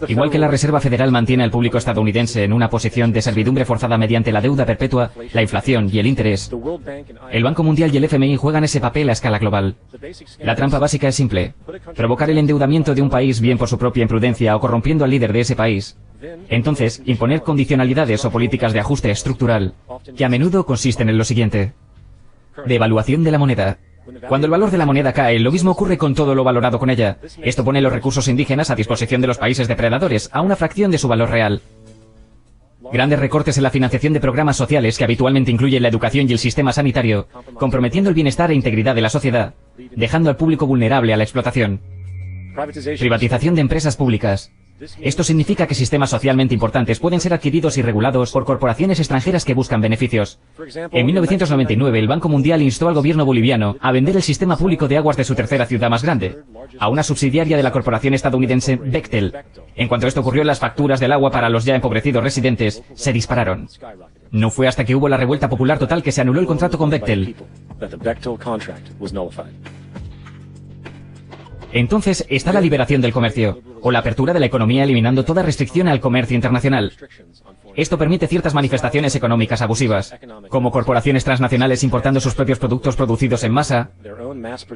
Igual que la Reserva Federal mantiene al público estadounidense en una posición de servidumbre forzada mediante la deuda perpetua, la inflación y el interés, el Banco Mundial y el FMI juegan ese papel a escala global. La trampa básica es simple: provocar el endeudamiento de un país bien por su propia imprudencia o corrompiendo al líder de ese país. Entonces, imponer condicionalidades o políticas de ajuste estructural, que a menudo consisten en lo siguiente: devaluación de la moneda. Cuando el valor de la moneda cae, lo mismo ocurre con todo lo valorado con ella. Esto pone los recursos indígenas a disposición de los países depredadores, a una fracción de su valor real. Grandes recortes en la financiación de programas sociales que habitualmente incluyen la educación y el sistema sanitario, comprometiendo el bienestar e integridad de la sociedad, dejando al público vulnerable a la explotación. Privatización de empresas públicas. Esto significa que sistemas socialmente importantes pueden ser adquiridos y regulados por corporaciones extranjeras que buscan beneficios. En 1999, el Banco Mundial instó al gobierno boliviano a vender el sistema público de aguas de su tercera ciudad más grande, a una subsidiaria de la corporación estadounidense Bechtel. En cuanto esto ocurrió, las facturas del agua para los ya empobrecidos residentes se dispararon. No fue hasta que hubo la revuelta popular total que se anuló el contrato con Bechtel. Entonces está la liberación del comercio, o la apertura de la economía eliminando toda restricción al comercio internacional. Esto permite ciertas manifestaciones económicas abusivas, como corporaciones transnacionales importando sus propios productos producidos en masa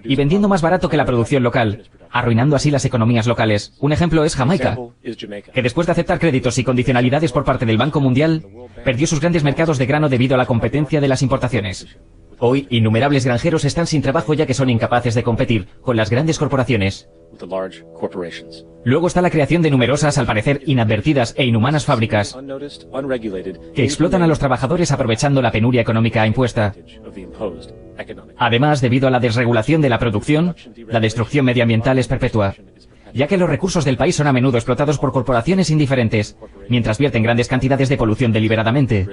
y vendiendo más barato que la producción local, arruinando así las economías locales. Un ejemplo es Jamaica, que después de aceptar créditos y condicionalidades por parte del Banco Mundial, perdió sus grandes mercados de grano debido a la competencia de las importaciones. Hoy, innumerables granjeros están sin trabajo ya que son incapaces de competir con las grandes corporaciones. Luego está la creación de numerosas, al parecer inadvertidas e inhumanas fábricas que explotan a los trabajadores aprovechando la penuria económica impuesta. Además, debido a la desregulación de la producción, la destrucción medioambiental es perpetua, ya que los recursos del país son a menudo explotados por corporaciones indiferentes, mientras vierten grandes cantidades de polución deliberadamente.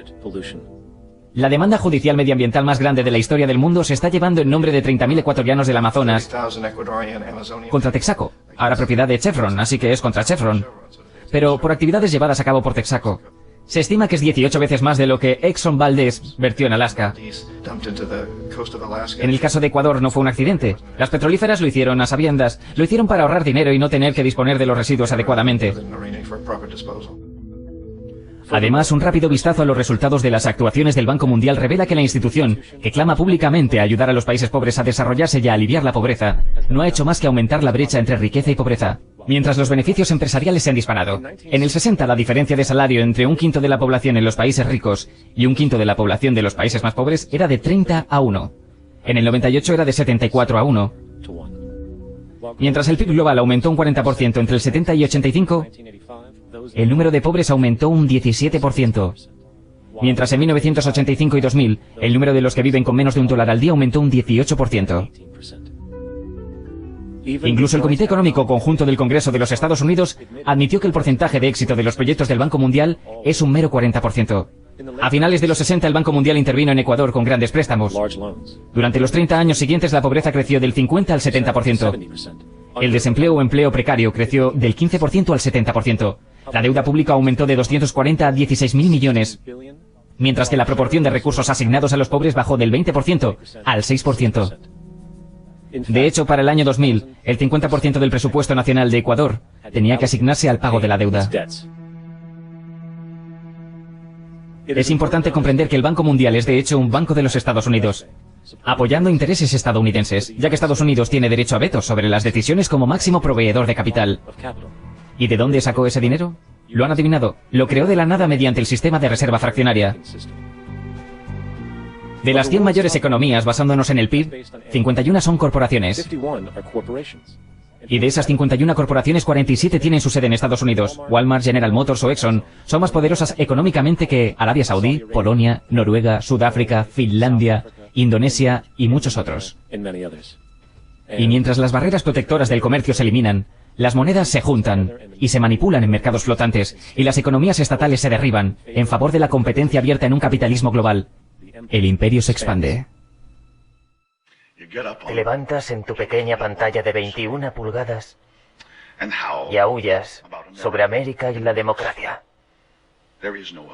La demanda judicial medioambiental más grande de la historia del mundo se está llevando en nombre de 30.000 ecuatorianos del Amazonas contra Texaco, ahora propiedad de Chevron, así que es contra Chevron. pero por actividades llevadas a cabo por Texaco. Se estima que es 18 veces más de lo que Exxon Valdez vertió en Alaska. En el caso de Ecuador no fue un accidente. Las petrolíferas lo hicieron a sabiendas, lo hicieron para ahorrar dinero y no tener que disponer de los residuos adecuadamente. Además, un rápido vistazo a los resultados de las actuaciones del Banco Mundial revela que la institución, que clama públicamente a ayudar a los países pobres a desarrollarse y a aliviar la pobreza, no ha hecho más que aumentar la brecha entre riqueza y pobreza, mientras los beneficios empresariales se han disparado. En el 60, la diferencia de salario entre un quinto de la población en los países ricos y un quinto de la población de los países más pobres era de 30-1. En el 98 era de 74-1. Mientras el PIB global aumentó un 40% entre el 70 y 85, el número de pobres aumentó un 17%. Mientras en 1985 y 2000, el número de los que viven con menos de $1 al día aumentó un 18%. Incluso el Comité Económico Conjunto del Congreso de los Estados Unidos admitió que el porcentaje de éxito de los proyectos del Banco Mundial es un mero 40%. A finales de los 60 el Banco Mundial intervino en Ecuador con grandes préstamos. Durante los 30 años siguientes la pobreza creció del 50 al 70%. El desempleo o empleo precario creció del 15% al 70%. La deuda pública aumentó de 240 a 16.000 millones, mientras que la proporción de recursos asignados a los pobres bajó del 20% al 6%. De hecho, para el año 2000, el 50% del presupuesto nacional de Ecuador tenía que asignarse al pago de la deuda. Es importante comprender que el Banco Mundial es de hecho un banco de los Estados Unidos, apoyando intereses estadounidenses, ya que Estados Unidos tiene derecho a veto sobre las decisiones como máximo proveedor de capital. ¿Y de dónde sacó ese dinero? Lo han adivinado. Lo creó de la nada mediante el sistema de reserva fraccionaria. De las 100 mayores economías basándonos en el PIB, 51 son corporaciones. Y de esas 51 corporaciones, 47 tienen su sede en Estados Unidos. Walmart, General Motors o Exxon son más poderosas económicamente que Arabia Saudí, Polonia, Noruega, Sudáfrica, Finlandia, Indonesia y muchos otros. Y mientras las barreras protectoras del comercio se eliminan, las monedas se juntan y se manipulan en mercados flotantes y las economías estatales se derriban en favor de la competencia abierta en un capitalismo global. El imperio se expande. Te levantas en tu pequeña pantalla de 21 pulgadas y aúllas sobre América y la democracia.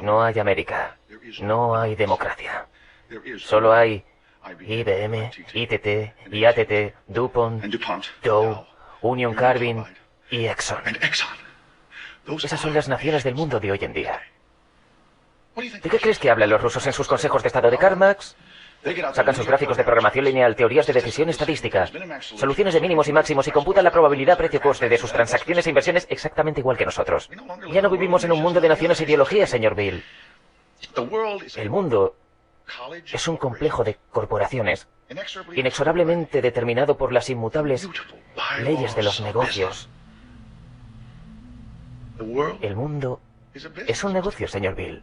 No hay América, no hay democracia. Solo hay IBM, ITT, IATT, DuPont, Dow, Union Carbide y Exxon. Esas son las naciones del mundo de hoy en día. ¿De qué crees que hablan los rusos en sus consejos de estado? ¿De Karl Marx? Sacan sus gráficos de programación lineal, teorías de decisión estadística, soluciones de mínimos y máximos y computan la probabilidad precio-coste de sus transacciones e inversiones exactamente igual que nosotros. Ya no vivimos en un mundo de naciones e ideologías, señor Bill. El mundo es un complejo de corporaciones, inexorablemente determinado por las inmutables leyes de los negocios. El mundo es un negocio, señor Bill.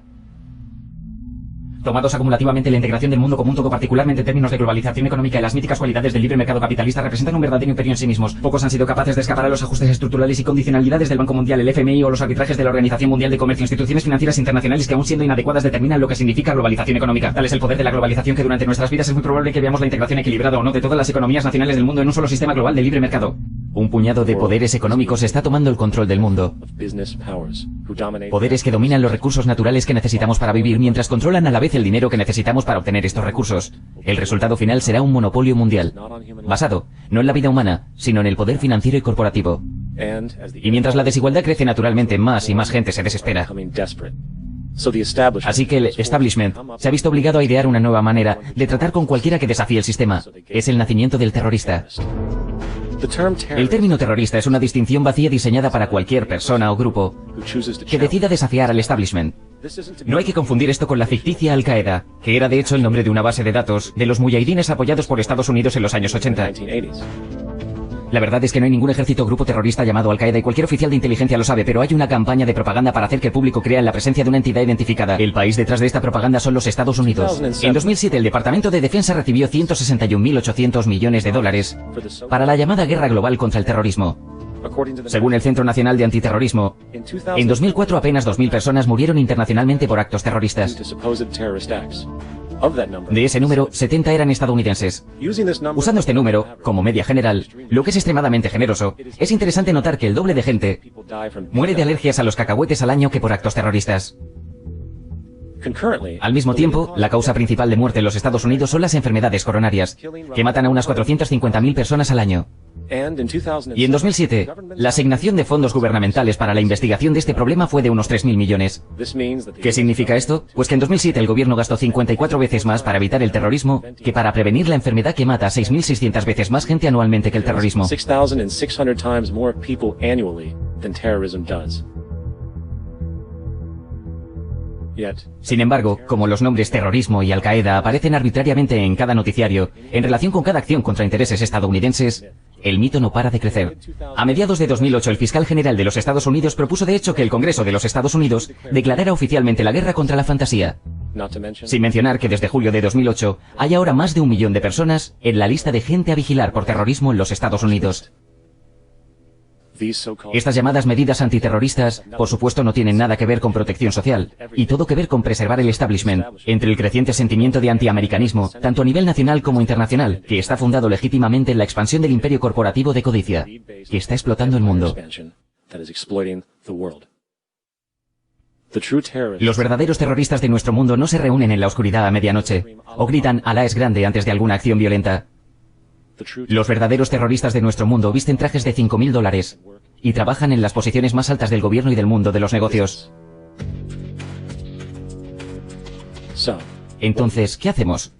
Tomados acumulativamente, la integración del mundo común, todo particularmente en términos de globalización económica y las míticas cualidades del libre mercado capitalista, representan un verdadero imperio en sí mismos. Pocos han sido capaces de escapar a los ajustes estructurales y condicionalidades del Banco Mundial, el FMI o los arbitrajes de la Organización Mundial de Comercio. Instituciones financieras internacionales que, aún siendo inadecuadas, determinan lo que significa globalización económica. Tal es el poder de la globalización que durante nuestras vidas es muy probable que veamos la integración equilibrada o no de todas las economías nacionales del mundo en un solo sistema global de libre mercado. Un puñado de poderes económicos está tomando el control del mundo. Poderes que dominan los recursos naturales que necesitamos para vivir mientras controlan a la vez el dinero que necesitamos para obtener estos recursos. El resultado final será un monopolio mundial, basado no en la vida humana, sino en el poder financiero y corporativo. Y mientras la desigualdad crece naturalmente, más y más gente se desespera. Así que el establishment se ha visto obligado a idear una nueva manera de tratar con cualquiera que desafíe el sistema. Es el nacimiento del terrorista. El término terrorista es una distinción vacía diseñada para cualquier persona o grupo que decida desafiar al establishment. No hay que confundir esto con la ficticia Al-Qaeda, que era de hecho el nombre de una base de datos de los muyahidines apoyados por Estados Unidos en los años 80. La verdad es que no hay ningún ejército o grupo terrorista llamado Al-Qaeda y cualquier oficial de inteligencia lo sabe, pero hay una campaña de propaganda para hacer que el público crea en la presencia de una entidad identificada. El país detrás de esta propaganda son los Estados Unidos. En 2007 el Departamento de Defensa recibió $161.800 millones para la llamada guerra global contra el terrorismo. Según el Centro Nacional de Antiterrorismo, en 2004 apenas 2.000 personas murieron internacionalmente por actos terroristas. De ese número, 70 eran estadounidenses. Usando este número, como media general, lo que es extremadamente generoso, es interesante notar que el doble de gente muere de alergias a los cacahuetes al año que por actos terroristas. Al mismo tiempo, la causa principal de muerte en los Estados Unidos son las enfermedades coronarias, que matan a unas 450.000 personas al año. Y en 2007, la asignación de fondos gubernamentales para la investigación de este problema fue de unos 3.000 millones. ¿Qué significa esto? Pues que en 2007 el gobierno gastó 54 veces más para evitar el terrorismo que para prevenir la enfermedad que mata a 6.600 veces más gente anualmente que el terrorismo. Sin embargo, como los nombres terrorismo y Al-Qaeda aparecen arbitrariamente en cada noticiario, en relación con cada acción contra intereses estadounidenses, el mito no para de crecer. A mediados de 2008, el fiscal general de los Estados Unidos propuso de hecho que el Congreso de los Estados Unidos declarara oficialmente la guerra contra la fantasía. Sin mencionar que desde julio de 2008 hay ahora más de 1 millón de personas en la lista de gente a vigilar por terrorismo en los Estados Unidos. Estas llamadas medidas antiterroristas, por supuesto, no tienen nada que ver con protección social, y todo que ver con preservar el establishment, entre el creciente sentimiento de antiamericanismo, tanto a nivel nacional como internacional, que está fundado legítimamente en la expansión del imperio corporativo de codicia, que está explotando el mundo. Los verdaderos terroristas de nuestro mundo no se reúnen en la oscuridad a medianoche, o gritan "Alá es grande" antes de alguna acción violenta. Los verdaderos terroristas de nuestro mundo visten trajes de $5.000 y trabajan en las posiciones más altas del gobierno y del mundo de los negocios. Entonces, ¿qué hacemos?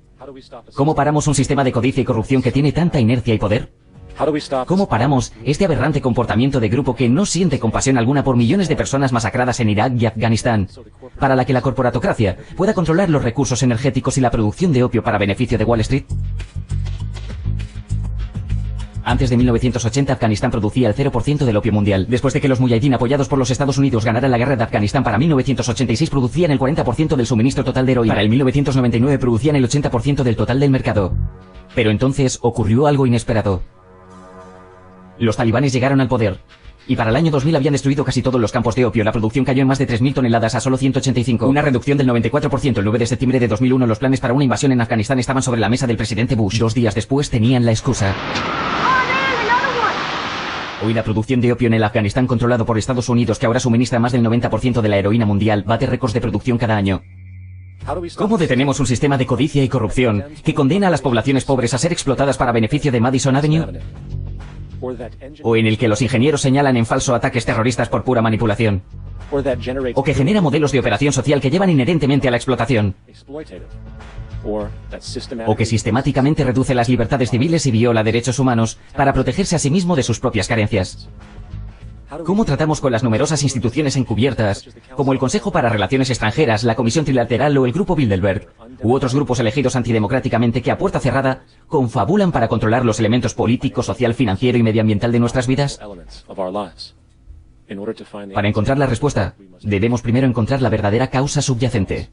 ¿Cómo paramos un sistema de codicia y corrupción que tiene tanta inercia y poder? ¿Cómo paramos este aberrante comportamiento de grupo que no siente compasión alguna por millones de personas masacradas en Irak y Afganistán, para la que la corporatocracia pueda controlar los recursos energéticos y la producción de opio para beneficio de Wall Street? Antes de 1980, Afganistán producía el 0% del opio mundial. Después de que los muyahidín apoyados por los Estados Unidos ganaran la guerra de Afganistán, para 1986 producían el 40% del suministro total de heroína. Para el 1999 producían el 80% del total del mercado. Pero entonces ocurrió algo inesperado. Los talibanes llegaron al poder. Y para el año 2000 habían destruido casi todos los campos de opio. La producción cayó en más de 3.000 toneladas a solo 185. Una reducción del 94%. El 9 de septiembre de 2001 los planes para una invasión en Afganistán estaban sobre la mesa del presidente Bush. 2 días después tenían la excusa. Hoy la producción de opio en el Afganistán controlado por Estados Unidos, que ahora suministra más del 90% de la heroína mundial, bate récords de producción cada año. ¿Cómo detenemos un sistema de codicia y corrupción que condena a las poblaciones pobres a ser explotadas para beneficio de Madison Avenue? ¿O en el que los ingenieros señalan en falso ataques terroristas por pura manipulación? ¿O que genera modelos de operación social que llevan inherentemente a la explotación? ¿O que sistemáticamente reduce las libertades civiles y viola derechos humanos para protegerse a sí mismo de sus propias carencias? ¿Cómo tratamos con las numerosas instituciones encubiertas, como el Consejo para Relaciones Extranjeras, la Comisión Trilateral o el Grupo Bilderberg, u otros grupos elegidos antidemocráticamente que a puerta cerrada confabulan para controlar los elementos político, social, financiero y medioambiental de nuestras vidas? Para encontrar la respuesta, debemos primero encontrar la verdadera causa subyacente.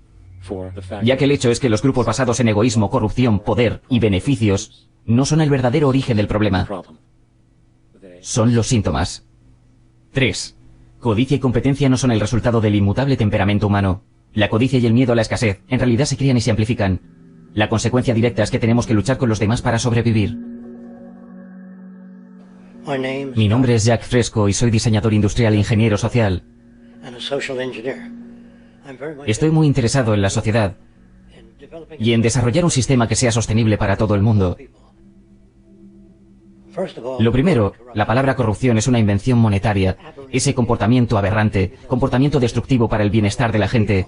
Ya que el hecho es que los grupos basados en egoísmo, corrupción, poder y beneficios no son el verdadero origen del problema. Son los síntomas. 3. Codicia y competencia no son el resultado del inmutable temperamento humano. La codicia y el miedo a la escasez en realidad se crían y se amplifican. La consecuencia directa es que tenemos que luchar con los demás para sobrevivir. Mi nombre es Jack Fresco y soy diseñador industrial e ingeniero social. Estoy muy interesado en la sociedad y en desarrollar un sistema que sea sostenible para todo el mundo. Lo primero, la palabra corrupción es una invención monetaria, ese comportamiento aberrante, comportamiento destructivo para el bienestar de la gente.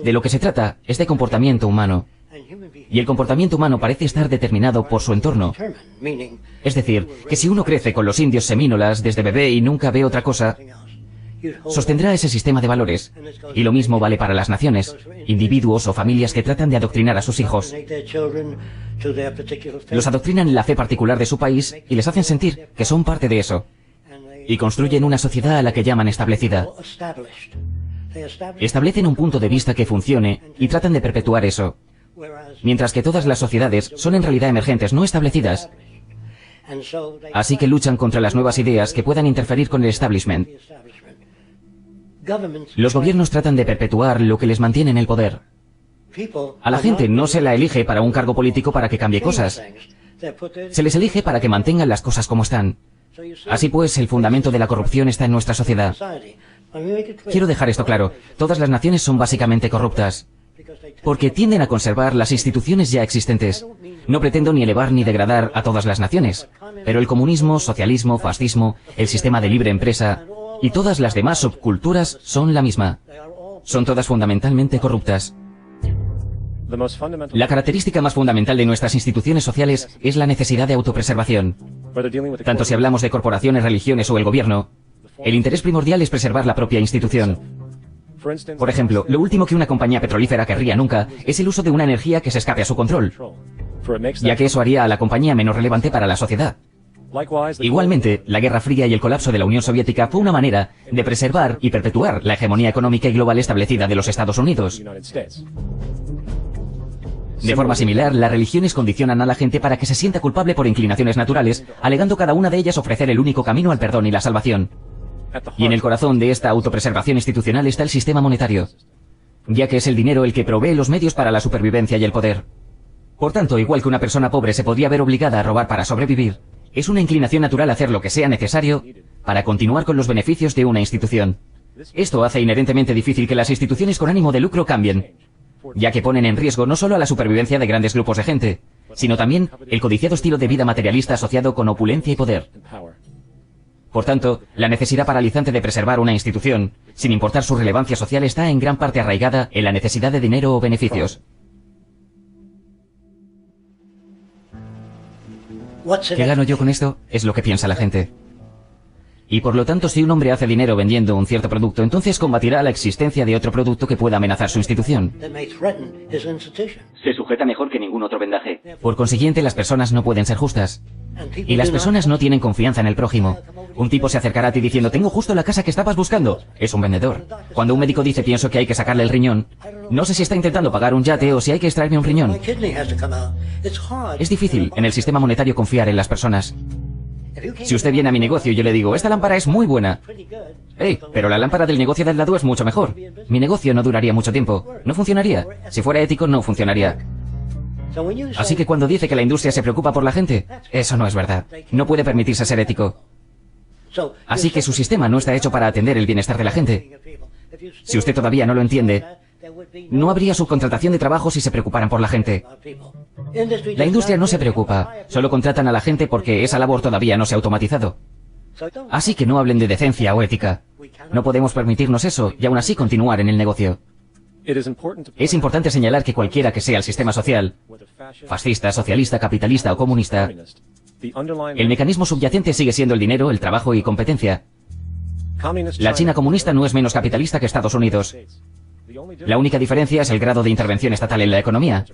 De lo que se trata es de comportamiento humano. Y el comportamiento humano parece estar determinado por su entorno. Es decir, que si uno crece con los indios semínolas desde bebé y nunca ve otra cosa, sostendrá ese sistema de valores. Y lo mismo vale para las naciones, individuos o familias que tratan de adoctrinar a sus hijos. Los adoctrinan en la fe particular de su país y les hacen sentir que son parte de eso. Y construyen una sociedad a la que llaman establecida. Establecen un punto de vista que funcione y tratan de perpetuar eso. Mientras que todas las sociedades son en realidad emergentes, no establecidas. Así que luchan contra las nuevas ideas que puedan interferir con el establishment. Los gobiernos tratan de perpetuar lo que les mantiene en el poder. A la gente no se la elige para un cargo político para que cambie cosas. Se les elige para que mantengan las cosas como están. Así pues, el fundamento de la corrupción está en nuestra sociedad. Quiero dejar esto claro. Todas las naciones son básicamente corruptas, porque tienden a conservar las instituciones ya existentes. No pretendo ni elevar ni degradar a todas las naciones, pero el comunismo, socialismo, fascismo, el sistema de libre empresa y todas las demás subculturas son la misma. Son todas fundamentalmente corruptas. La característica más fundamental de nuestras instituciones sociales es la necesidad de autopreservación. Tanto si hablamos de corporaciones, religiones o el gobierno, el interés primordial es preservar la propia institución. Por ejemplo, lo último que una compañía petrolífera querría nunca es el uso de una energía que se escape a su control, ya que eso haría a la compañía menos relevante para la sociedad. Igualmente, la Guerra Fría y el colapso de la Unión Soviética fue una manera de preservar y perpetuar la hegemonía económica y global establecida de los Estados Unidos. De forma similar, las religiones condicionan a la gente para que se sienta culpable por inclinaciones naturales, alegando cada una de ellas ofrecer el único camino al perdón y la salvación. Y en el corazón de esta autopreservación institucional está el sistema monetario, ya que es el dinero el que provee los medios para la supervivencia y el poder. Por tanto, igual que una persona pobre se podría ver obligada a robar para sobrevivir, es una inclinación natural hacer lo que sea necesario para continuar con los beneficios de una institución. Esto hace inherentemente difícil que las instituciones con ánimo de lucro cambien, ya que ponen en riesgo no solo a la supervivencia de grandes grupos de gente, sino también el codiciado estilo de vida materialista asociado con opulencia y poder. Por tanto, la necesidad paralizante de preservar una institución, sin importar su relevancia social, está en gran parte arraigada en la necesidad de dinero o beneficios. ¿Qué gano yo con esto? Es lo que piensa la gente. Y por lo tanto, si un hombre hace dinero vendiendo un cierto producto, entonces combatirá la existencia de otro producto que pueda amenazar su institución. Se sujeta mejor que ningún otro vendaje. Por consiguiente, las personas no pueden ser justas. Y las personas no tienen confianza en el prójimo. Un tipo se acercará a ti diciendo, tengo justo la casa que estabas buscando. Es un vendedor. Cuando un médico dice, pienso que hay que sacarle el riñón, no sé si está intentando pagar un yate o si hay que extraerme un riñón. Es difícil en el sistema monetario confiar en las personas. Si usted viene a mi negocio y yo le digo, esta lámpara es muy buena. Pero la lámpara del negocio del lado es mucho mejor. Mi negocio no duraría mucho tiempo. No funcionaría. Si fuera ético, no funcionaría. Así que cuando dice que la industria se preocupa por la gente, eso no es verdad. No puede permitirse ser ético. Así que su sistema no está hecho para atender el bienestar de la gente. Si usted todavía no lo entiende, no habría subcontratación de trabajo si se preocuparan por la gente. La industria no se preocupa, solo contratan a la gente porque esa labor todavía no se ha automatizado. Así que no hablen de decencia o ética. No podemos permitirnos eso y aún así continuar en el negocio. Es importante señalar que cualquiera que sea el sistema social, fascista, socialista, capitalista o comunista, el mecanismo subyacente sigue siendo el dinero, el trabajo y competencia. La China comunista no es menos capitalista que Estados Unidos. La única diferencia es el grado de intervención estatal en la economía.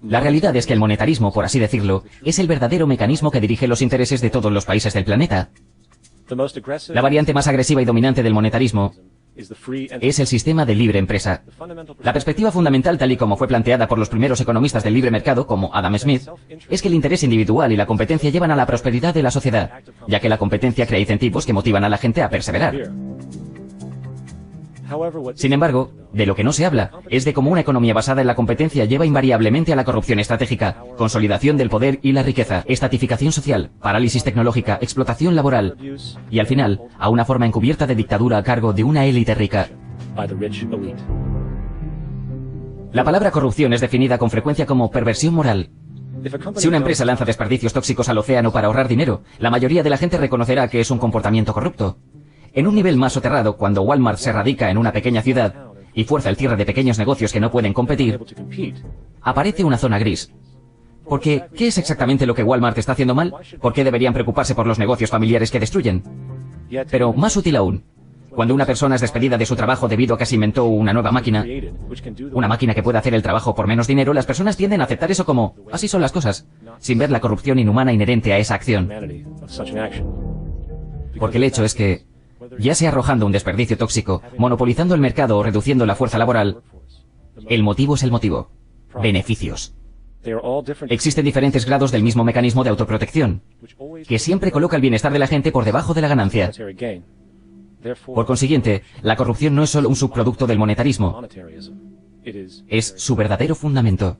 La realidad es que el monetarismo, por así decirlo, es el verdadero mecanismo que dirige los intereses de todos los países del planeta. La variante más agresiva y dominante del monetarismo es el sistema de libre empresa. La perspectiva fundamental, tal y como fue planteada por los primeros economistas del libre mercado, como Adam Smith, es que el interés individual y la competencia llevan a la prosperidad de la sociedad, ya que la competencia crea incentivos que motivan a la gente a perseverar. Sin embargo, de lo que no se habla es de cómo una economía basada en la competencia lleva invariablemente a la corrupción estratégica, consolidación del poder y la riqueza, estatificación social, parálisis tecnológica, explotación laboral y, al final, a una forma encubierta de dictadura a cargo de una élite rica. La palabra corrupción es definida con frecuencia como perversión moral. Si una empresa lanza desperdicios tóxicos al océano para ahorrar dinero, la mayoría de la gente reconocerá que es un comportamiento corrupto. En un nivel más soterrado, cuando Walmart se radica en una pequeña ciudad y fuerza el cierre de pequeños negocios que no pueden competir, aparece una zona gris. Porque, ¿qué es exactamente lo que Walmart está haciendo mal? ¿Por qué deberían preocuparse por los negocios familiares que destruyen? Pero más útil aún, cuando una persona es despedida de su trabajo debido a que se inventó una nueva máquina, una máquina que puede hacer el trabajo por menos dinero, las personas tienden a aceptar eso como, así son las cosas, sin ver la corrupción inhumana inherente a esa acción. Porque el hecho es que, ya sea arrojando un desperdicio tóxico, monopolizando el mercado o reduciendo la fuerza laboral, el motivo es el motivo. Beneficios. Existen diferentes grados del mismo mecanismo de autoprotección, que siempre coloca el bienestar de la gente por debajo de la ganancia. Por consiguiente, la corrupción no es solo un subproducto del monetarismo, Es su verdadero fundamento.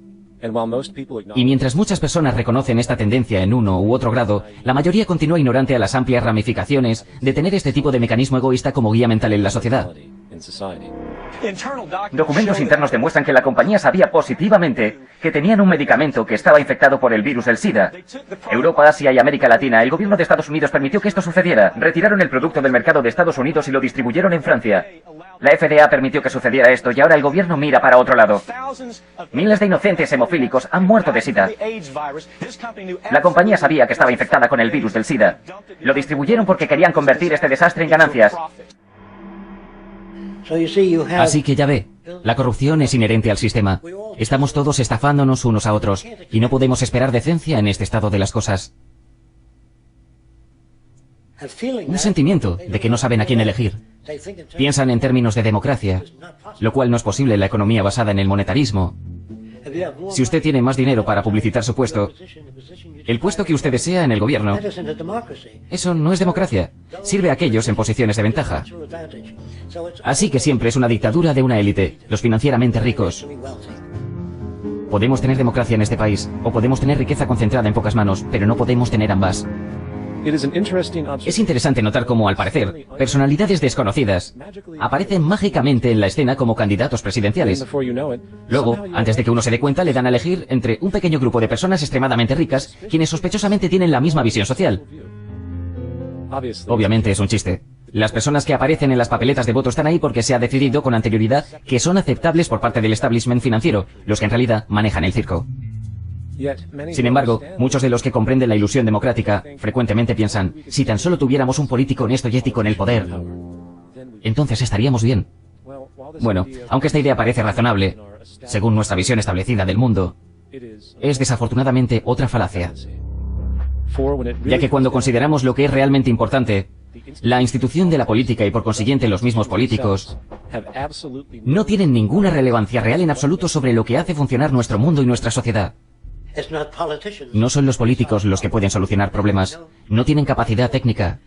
Y mientras muchas personas reconocen esta tendencia en uno u otro grado, la mayoría continúa ignorante a las amplias ramificaciones de tener este tipo de mecanismo egoísta como guía mental en la sociedad. Documentos internos demuestran que la compañía sabía positivamente que tenían un medicamento que estaba infectado por el virus del SIDA. Europa, Asia y América Latina, el gobierno de Estados Unidos permitió que esto sucediera. Retiraron el producto del mercado de Estados Unidos y lo distribuyeron en Francia. La FDA permitió que sucediera esto y ahora el gobierno mira para otro lado. Miles de inocentes hemofílicos han muerto de SIDA. La compañía sabía que estaba infectada con el virus del SIDA. Lo distribuyeron porque querían convertir este desastre en ganancias. Así que ya ve, la corrupción es inherente al sistema. Estamos todos estafándonos unos a otros y no podemos esperar decencia en este estado de las cosas. Un sentimiento de que no saben a quién elegir. Piensan en términos de democracia, lo cual no es posible en la economía basada en el monetarismo. Si usted tiene más dinero para publicitar su puesto, el puesto que usted desea en el gobierno, eso no es democracia. Sirve a aquellos en posiciones de ventaja. Así que siempre es una dictadura de una élite, los financieramente ricos. Podemos tener democracia en este país, o podemos tener riqueza concentrada en pocas manos, pero no podemos tener ambas. Es interesante notar cómo, al parecer, personalidades desconocidas aparecen mágicamente en la escena como candidatos presidenciales. Luego, antes de que uno se dé cuenta, le dan a elegir entre un pequeño grupo de personas extremadamente ricas, quienes sospechosamente tienen la misma visión social. Obviamente es un chiste. Las personas que aparecen en las papeletas de voto están ahí porque se ha decidido con anterioridad que son aceptables por parte del establishment financiero, los que en realidad manejan el circo. Sin embargo, muchos de los que comprenden la ilusión democrática frecuentemente piensan, si tan solo tuviéramos un político honesto y ético en el poder, entonces estaríamos bien. Bueno, aunque esta idea parece razonable, según nuestra visión establecida del mundo, es desafortunadamente otra falacia. Ya que cuando consideramos lo que es realmente importante, la institución de la política y por consiguiente los mismos políticos no tienen ninguna relevancia real en absoluto sobre lo que hace funcionar nuestro mundo y nuestra sociedad. No son los políticos los que pueden solucionar problemas. No tienen capacidad técnica.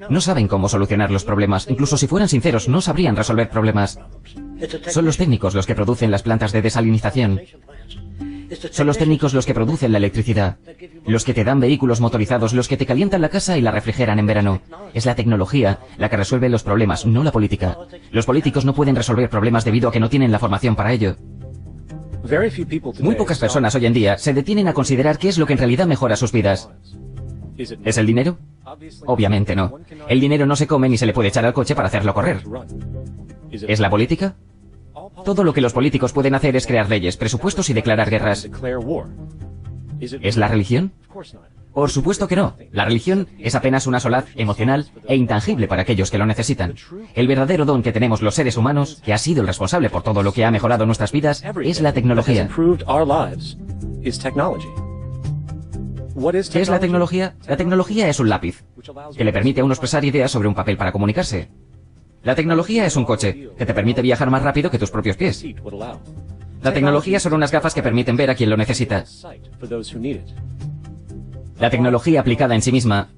No saben cómo solucionar los problemas. Incluso si fueran sinceros, no sabrían resolver problemas. Son los técnicos los que producen las plantas de desalinización. Son los técnicos los que producen la electricidad. Los que te dan vehículos motorizados, los que te calientan la casa y la refrigeran en verano. Es la tecnología la que resuelve los problemas, no la política. Los políticos no pueden resolver problemas debido a que no tienen la formación para ello. Muy pocas personas hoy en día se detienen a considerar qué es lo que en realidad mejora sus vidas. ¿Es el dinero? Obviamente no. El dinero no se come ni se le puede echar al coche para hacerlo correr. ¿Es la política? Todo lo que los políticos pueden hacer es crear leyes, presupuestos y declarar guerras. ¿Es la religión? Por supuesto que no. La religión es apenas una solaz emocional e intangible para aquellos que lo necesitan. El verdadero don que tenemos los seres humanos, que ha sido el responsable por todo lo que ha mejorado nuestras vidas, es la tecnología. ¿Qué es la tecnología? La tecnología es un lápiz, que le permite a uno expresar ideas sobre un papel para comunicarse. La tecnología es un coche, que te permite viajar más rápido que tus propios pies. La tecnología son unas gafas que permiten ver a quien lo necesita. La tecnología aplicada en sí misma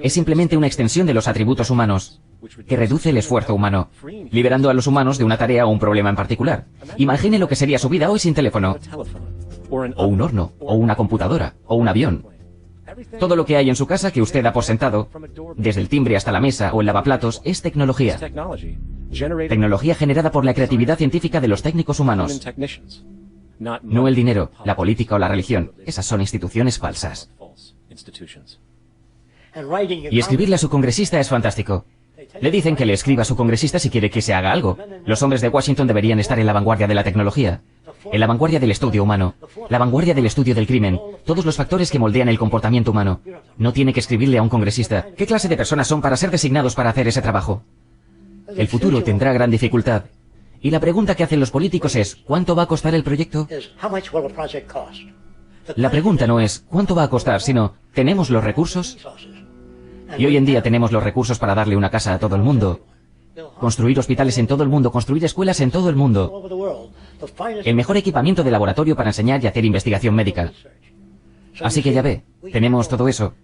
es simplemente una extensión de los atributos humanos, que reduce el esfuerzo humano, liberando a los humanos de una tarea o un problema en particular. Imagine lo que sería su vida hoy sin teléfono, o un horno, o una computadora, o un avión. Todo lo que hay en su casa que usted da por sentado, desde el timbre hasta la mesa o el lavaplatos, es tecnología. Tecnología generada por la creatividad científica de los técnicos humanos. No el dinero, la política o la religión. Esas son instituciones falsas. Y escribirle a su congresista es fantástico. Le dicen que le escriba a su congresista si quiere que se haga algo. Los hombres de Washington deberían estar en la vanguardia de la tecnología, en la vanguardia del estudio humano, la vanguardia del estudio del crimen, todos los factores que moldean el comportamiento humano. No tiene que escribirle a un congresista. ¿Qué clase de personas son para ser designados para hacer ese trabajo? El futuro tendrá gran dificultad. Y la pregunta que hacen los políticos es, ¿cuánto va a costar el proyecto? La pregunta no es, ¿cuánto va a costar?, sino, ¿tenemos los recursos? Y hoy en día tenemos los recursos para darle una casa a todo el mundo, construir hospitales en todo el mundo, construir escuelas en todo el mundo, el mejor equipamiento de laboratorio para enseñar y hacer investigación médica. Así que ya ve, tenemos todo eso,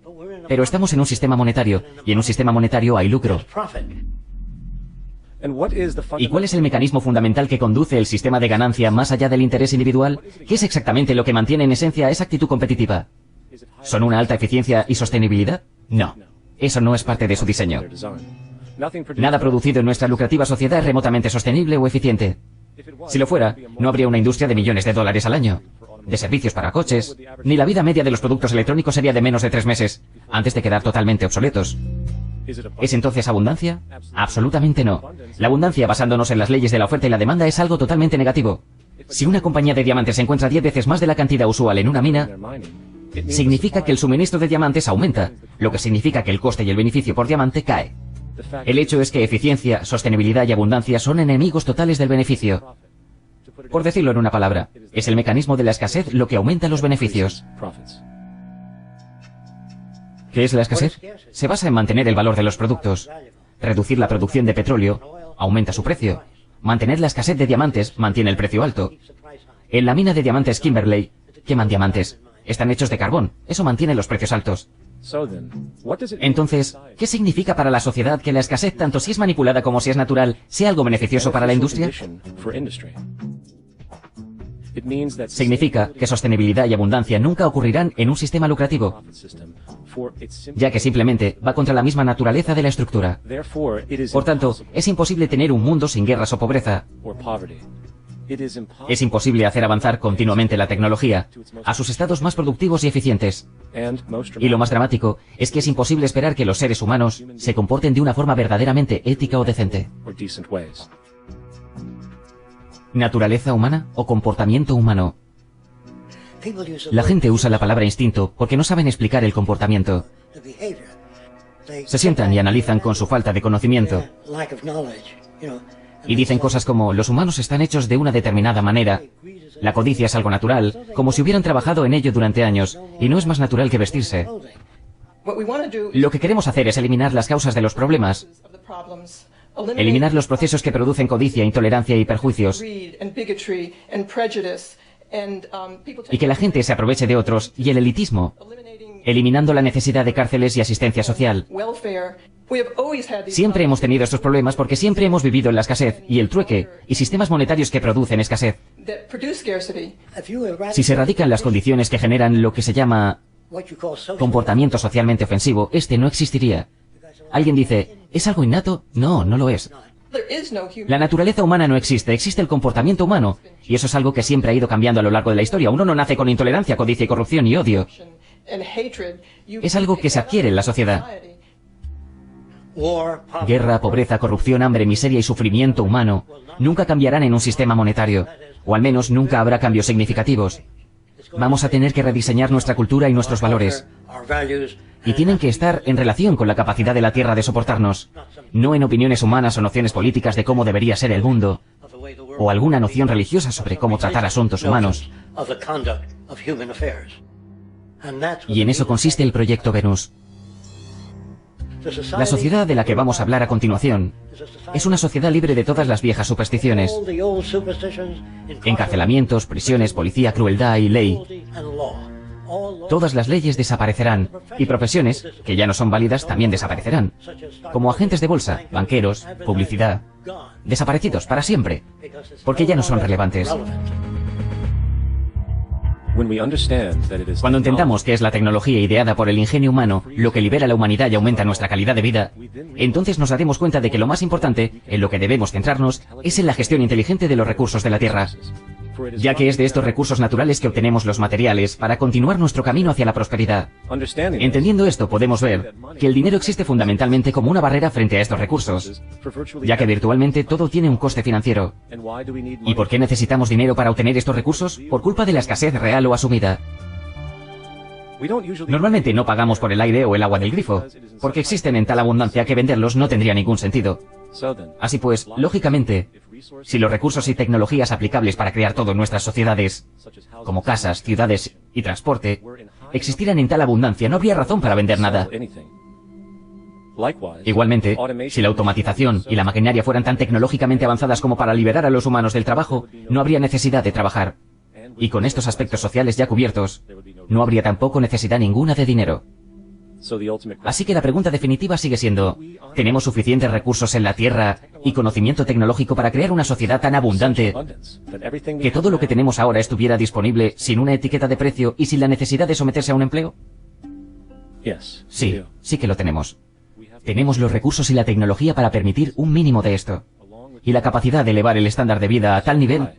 pero estamos en un sistema monetario, y en un sistema monetario hay lucro. ¿Y cuál es el mecanismo fundamental que conduce el sistema de ganancia más allá del interés individual? ¿Qué es exactamente lo que mantiene en esencia esa actitud competitiva? ¿Son una alta eficiencia y sostenibilidad? No. Eso no es parte de su diseño. Nada producido en nuestra lucrativa sociedad es remotamente sostenible o eficiente. Si lo fuera, no habría una industria de millones de dólares al año, de servicios para coches, ni la vida media de los productos electrónicos sería de menos de 3 meses, antes de quedar totalmente obsoletos. ¿Es entonces abundancia? Absolutamente no. La abundancia, basándonos en las leyes de la oferta y la demanda, es algo totalmente negativo. Si una compañía de diamantes encuentra 10 veces más de la cantidad usual en una mina, significa que el suministro de diamantes aumenta, lo que significa que el coste y el beneficio por diamante cae. El hecho es que eficiencia, sostenibilidad y abundancia son enemigos totales del beneficio. Por decirlo en una palabra, es el mecanismo de la escasez lo que aumenta los beneficios. ¿Qué es la escasez? Se basa en mantener el valor de los productos. Reducir la producción de petróleo aumenta su precio. Mantener la escasez de diamantes mantiene el precio alto. En la mina de diamantes Kimberley, queman diamantes. Están hechos de carbón. Eso mantiene los precios altos. Entonces, ¿qué significa para la sociedad que la escasez, tanto si es manipulada como si es natural, sea algo beneficioso para la industria? Significa que sostenibilidad y abundancia nunca ocurrirán en un sistema lucrativo, ya que simplemente va contra la misma naturaleza de la estructura. Por tanto, es imposible tener un mundo sin guerras o pobreza. Es imposible hacer avanzar continuamente la tecnología a sus estados más productivos y eficientes. Y lo más dramático es que es imposible esperar que los seres humanos se comporten de una forma verdaderamente ética o decente. ¿Naturaleza humana o comportamiento humano? La gente usa la palabra instinto porque no saben explicar el comportamiento. Se sientan y analizan con su falta de conocimiento. Y dicen cosas como, los humanos están hechos de una determinada manera. La codicia es algo natural, como si hubieran trabajado en ello durante años, y no es más natural que vestirse. Lo que queremos hacer es eliminar las causas de los problemas. Eliminar los procesos que producen codicia, intolerancia y perjuicios. Y que la gente se aproveche de otros y el elitismo, eliminando la necesidad de cárceles y asistencia social. Siempre hemos tenido estos problemas porque siempre hemos vivido en la escasez y el trueque y sistemas monetarios que producen escasez. Si se erradican las condiciones que generan lo que se llama comportamiento socialmente ofensivo, este no existiría. Alguien dice, ¿es algo innato? No, no lo es. La naturaleza humana no existe, existe el comportamiento humano. Y eso es algo que siempre ha ido cambiando a lo largo de la historia. Uno no nace con intolerancia, codicia, corrupción y odio. Es algo que se adquiere en la sociedad. Guerra, pobreza, corrupción, hambre, miseria y sufrimiento humano nunca cambiarán en un sistema monetario. O al menos nunca habrá cambios significativos. Vamos a tener que rediseñar nuestra cultura y nuestros valores. Y tienen que estar en relación con la capacidad de la Tierra de soportarnos, no en opiniones humanas o nociones políticas de cómo debería ser el mundo, o alguna noción religiosa sobre cómo tratar asuntos humanos. Y en eso consiste el proyecto Venus. La sociedad de la que vamos a hablar a continuación es una sociedad libre de todas las viejas supersticiones, encarcelamientos, prisiones, policía, crueldad y ley. Todas las leyes desaparecerán y profesiones, que ya no son válidas, también desaparecerán, como agentes de bolsa, banqueros, publicidad, desaparecidos para siempre, porque ya no son relevantes. Cuando entendamos que es la tecnología ideada por el ingenio humano lo que libera a la humanidad y aumenta nuestra calidad de vida, entonces nos daremos cuenta de que lo más importante, en lo que debemos centrarnos, es en la gestión inteligente de los recursos de la Tierra, ya que es de estos recursos naturales que obtenemos los materiales para continuar nuestro camino hacia la prosperidad. Entendiendo esto, podemos ver que el dinero existe fundamentalmente como una barrera frente a estos recursos, ya que virtualmente todo tiene un coste financiero. ¿Y por qué necesitamos dinero para obtener estos recursos? Por culpa de la escasez real o asumida. Normalmente no pagamos por el aire o el agua del grifo, porque existen en tal abundancia que venderlos no tendría ningún sentido. Así pues, lógicamente, si los recursos y tecnologías aplicables para crear todo en nuestras sociedades, como casas, ciudades y transporte, existieran en tal abundancia, no habría razón para vender nada. Igualmente, si la automatización y la maquinaria fueran tan tecnológicamente avanzadas como para liberar a los humanos del trabajo, no habría necesidad de trabajar. Y con estos aspectos sociales ya cubiertos, no habría tampoco necesidad ninguna de dinero. Así que la pregunta definitiva sigue siendo, ¿tenemos suficientes recursos en la Tierra y conocimiento tecnológico para crear una sociedad tan abundante que todo lo que tenemos ahora estuviera disponible sin una etiqueta de precio y sin la necesidad de someterse a un empleo? Sí, sí que lo tenemos. Tenemos los recursos y la tecnología para permitir un mínimo de esto. Y la capacidad de elevar el estándar de vida a tal nivel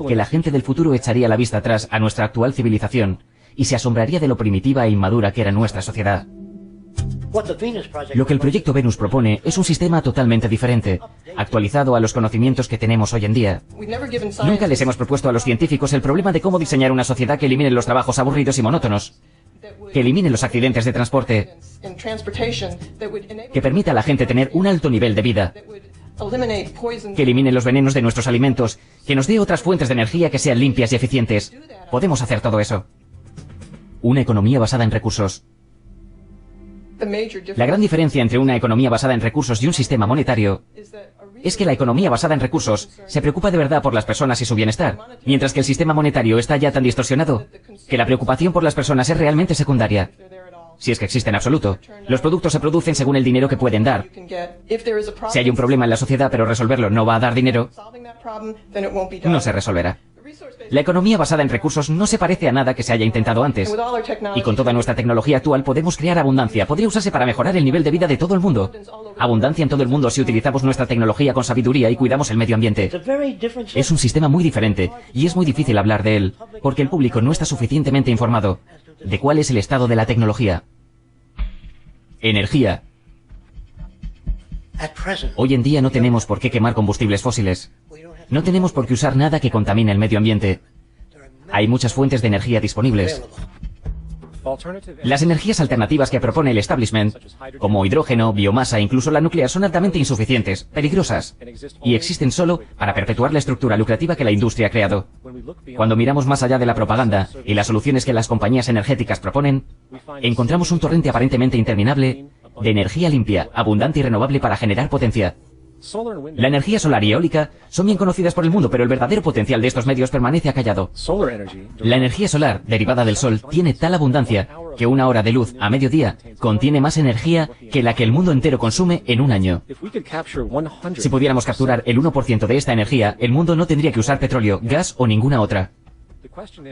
que la gente del futuro echaría la vista atrás a nuestra actual civilización y se asombraría de lo primitiva e inmadura que era nuestra sociedad. Lo que el Proyecto Venus propone es un sistema totalmente diferente, actualizado a los conocimientos que tenemos hoy en día. Nunca les hemos propuesto a los científicos el problema de cómo diseñar una sociedad que elimine los trabajos aburridos y monótonos, que elimine los accidentes de transporte, que permita a la gente tener un alto nivel de vida, que elimine los venenos de nuestros alimentos, que nos dé otras fuentes de energía que sean limpias y eficientes. Podemos hacer todo eso. Una economía basada en recursos. La gran diferencia entre una economía basada en recursos y un sistema monetario es que la economía basada en recursos se preocupa de verdad por las personas y su bienestar, mientras que el sistema monetario está ya tan distorsionado que la preocupación por las personas es realmente secundaria. Si es que existe en absoluto. Los productos se producen según el dinero que pueden dar. Si hay un problema en la sociedad pero resolverlo no va a dar dinero, no se resolverá. La economía basada en recursos no se parece a nada que se haya intentado antes. Y con toda nuestra tecnología actual podemos crear abundancia. Podría usarse para mejorar el nivel de vida de todo el mundo. Abundancia en todo el mundo si utilizamos nuestra tecnología con sabiduría y cuidamos el medio ambiente. Es un sistema muy diferente y es muy difícil hablar de él, porque el público no está suficientemente informado de cuál es el estado de la tecnología. Energía. Hoy en día no tenemos por qué quemar combustibles fósiles. No tenemos por qué usar nada que contamine el medio ambiente. Hay muchas fuentes de energía disponibles. Las energías alternativas que propone el establishment, como hidrógeno, biomasa e incluso la nuclear, son altamente insuficientes, peligrosas, y existen solo para perpetuar la estructura lucrativa que la industria ha creado. Cuando miramos más allá de la propaganda y las soluciones que las compañías energéticas proponen, encontramos un torrente aparentemente interminable de energía limpia, abundante y renovable para generar potencia. La energía solar y eólica son bien conocidas por el mundo, pero el verdadero potencial de estos medios permanece acallado. La energía solar, derivada del sol, tiene tal abundancia que una hora de luz a mediodía contiene más energía que la que el mundo entero consume en un año. Si pudiéramos capturar el 1% de esta energía, el mundo no tendría que usar petróleo, gas o ninguna otra.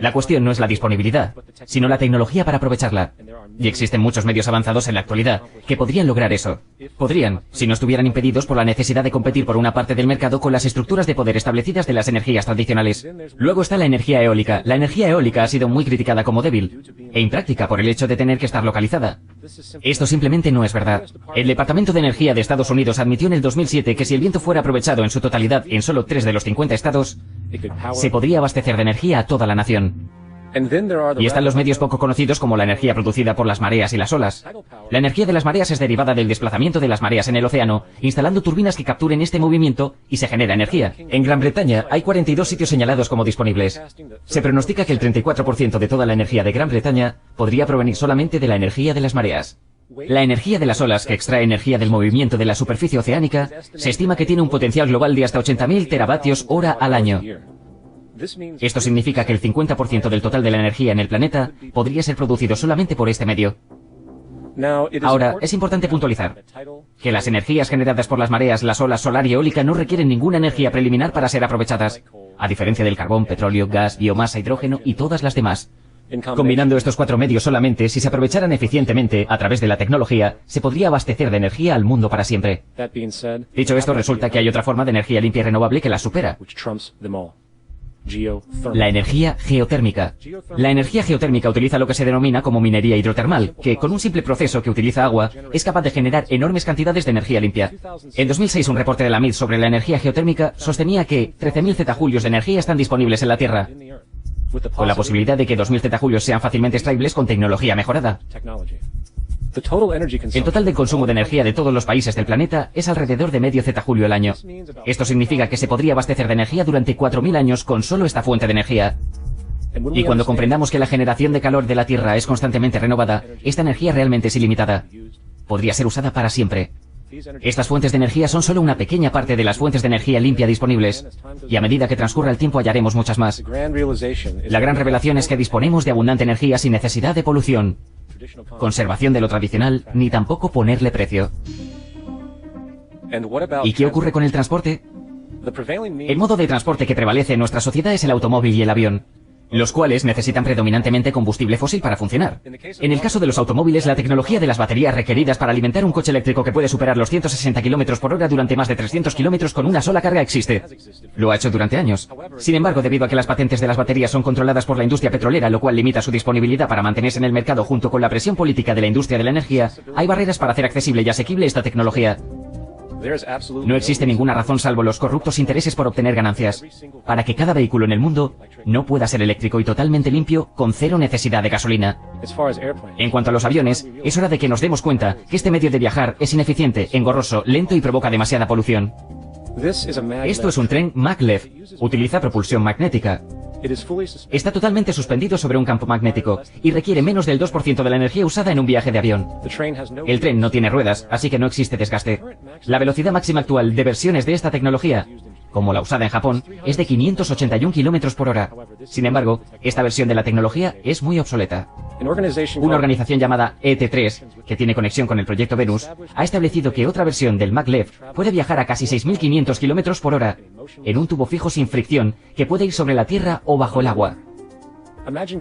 La cuestión no es la disponibilidad, sino la tecnología para aprovecharla. Y existen muchos medios avanzados en la actualidad que podrían lograr eso. Podrían, si no estuvieran impedidos por la necesidad de competir por una parte del mercado con las estructuras de poder establecidas de las energías tradicionales. Luego está la energía eólica. La energía eólica ha sido muy criticada como débil e impráctica por el hecho de tener que estar localizada. Esto simplemente no es verdad. El Departamento de Energía de Estados Unidos admitió en el 2007 que si el viento fuera aprovechado en su totalidad en solo 3 de los 50 estados, se podría abastecer de energía a toda la nación. Y están los medios poco conocidos como la energía producida por las mareas y las olas. La energía de las mareas es derivada del desplazamiento de las mareas en el océano, instalando turbinas que capturen este movimiento y se genera energía. En Gran Bretaña hay 42 sitios señalados como disponibles. Se pronostica que el 34% de toda la energía de Gran Bretaña podría provenir solamente de la energía de las mareas. La energía de las olas, que extrae energía del movimiento de la superficie oceánica, se estima que tiene un potencial global de hasta 80.000 teravatios hora al año. Esto significa que el 50% del total de la energía en el planeta podría ser producido solamente por este medio. Ahora, es importante puntualizar que las energías generadas por las mareas, las olas solar y eólica no requieren ninguna energía preliminar para ser aprovechadas, a diferencia del carbón, petróleo, gas, biomasa, hidrógeno y todas las demás. Combinando estos 4 medios solamente, si se aprovecharan eficientemente a través de la tecnología, se podría abastecer de energía al mundo para siempre. Dicho esto, resulta que hay otra forma de energía limpia y renovable que la supera. La energía geotérmica. La energía geotérmica utiliza lo que se denomina como minería hidrotermal, que con un simple proceso que utiliza agua, es capaz de generar enormes cantidades de energía limpia. En 2006, un reporte de la MIT sobre la energía geotérmica sostenía que 13.000 zetajulios de energía están disponibles en la Tierra, con la posibilidad de que 2.000 zetajulios sean fácilmente extraíbles con tecnología mejorada. El total del consumo de energía de todos los países del planeta es alrededor de medio zetajulio al año. Esto significa que se podría abastecer de energía durante 4.000 años con solo esta fuente de energía. Y cuando comprendamos que la generación de calor de la Tierra es constantemente renovada, esta energía realmente es ilimitada. Podría ser usada para siempre. Estas fuentes de energía son solo una pequeña parte de las fuentes de energía limpia disponibles, y a medida que transcurra el tiempo hallaremos muchas más. La gran revelación es que disponemos de abundante energía sin necesidad de polución, conservación de lo tradicional, ni tampoco ponerle precio. ¿Y qué ocurre con el transporte? El modo de transporte que prevalece en nuestra sociedad es el automóvil y el avión, los cuales necesitan predominantemente combustible fósil para funcionar. En el caso de los automóviles, la tecnología de las baterías requeridas para alimentar un coche eléctrico que puede superar los 160 km por hora durante más de 300 km con una sola carga existe. Lo ha hecho durante años. Sin embargo, debido a que las patentes de las baterías son controladas por la industria petrolera, lo cual limita su disponibilidad para mantenerse en el mercado junto con la presión política de la industria de la energía, hay barreras para hacer accesible y asequible esta tecnología. No existe ninguna razón salvo los corruptos intereses por obtener ganancias, para que cada vehículo en el mundo no pueda ser eléctrico y totalmente limpio con cero necesidad de gasolina. En cuanto a los aviones, es hora de que nos demos cuenta que este medio de viajar es ineficiente, engorroso, lento y provoca demasiada polución. Esto es un tren maglev, utiliza propulsión magnética. Está totalmente suspendido sobre un campo magnético y requiere menos del 2% de la energía usada en un viaje de avión. El tren no tiene ruedas, así que no existe desgaste. La velocidad máxima actual de versiones de esta tecnología, como la usada en Japón, es de 581 km por hora. Sin embargo, esta versión de la tecnología es muy obsoleta. Una organización llamada ET3, que tiene conexión con el proyecto Venus, ha establecido que otra versión del maglev puede viajar a casi 6.500 km por hora, en un tubo fijo sin fricción que puede ir sobre la tierra o bajo el agua.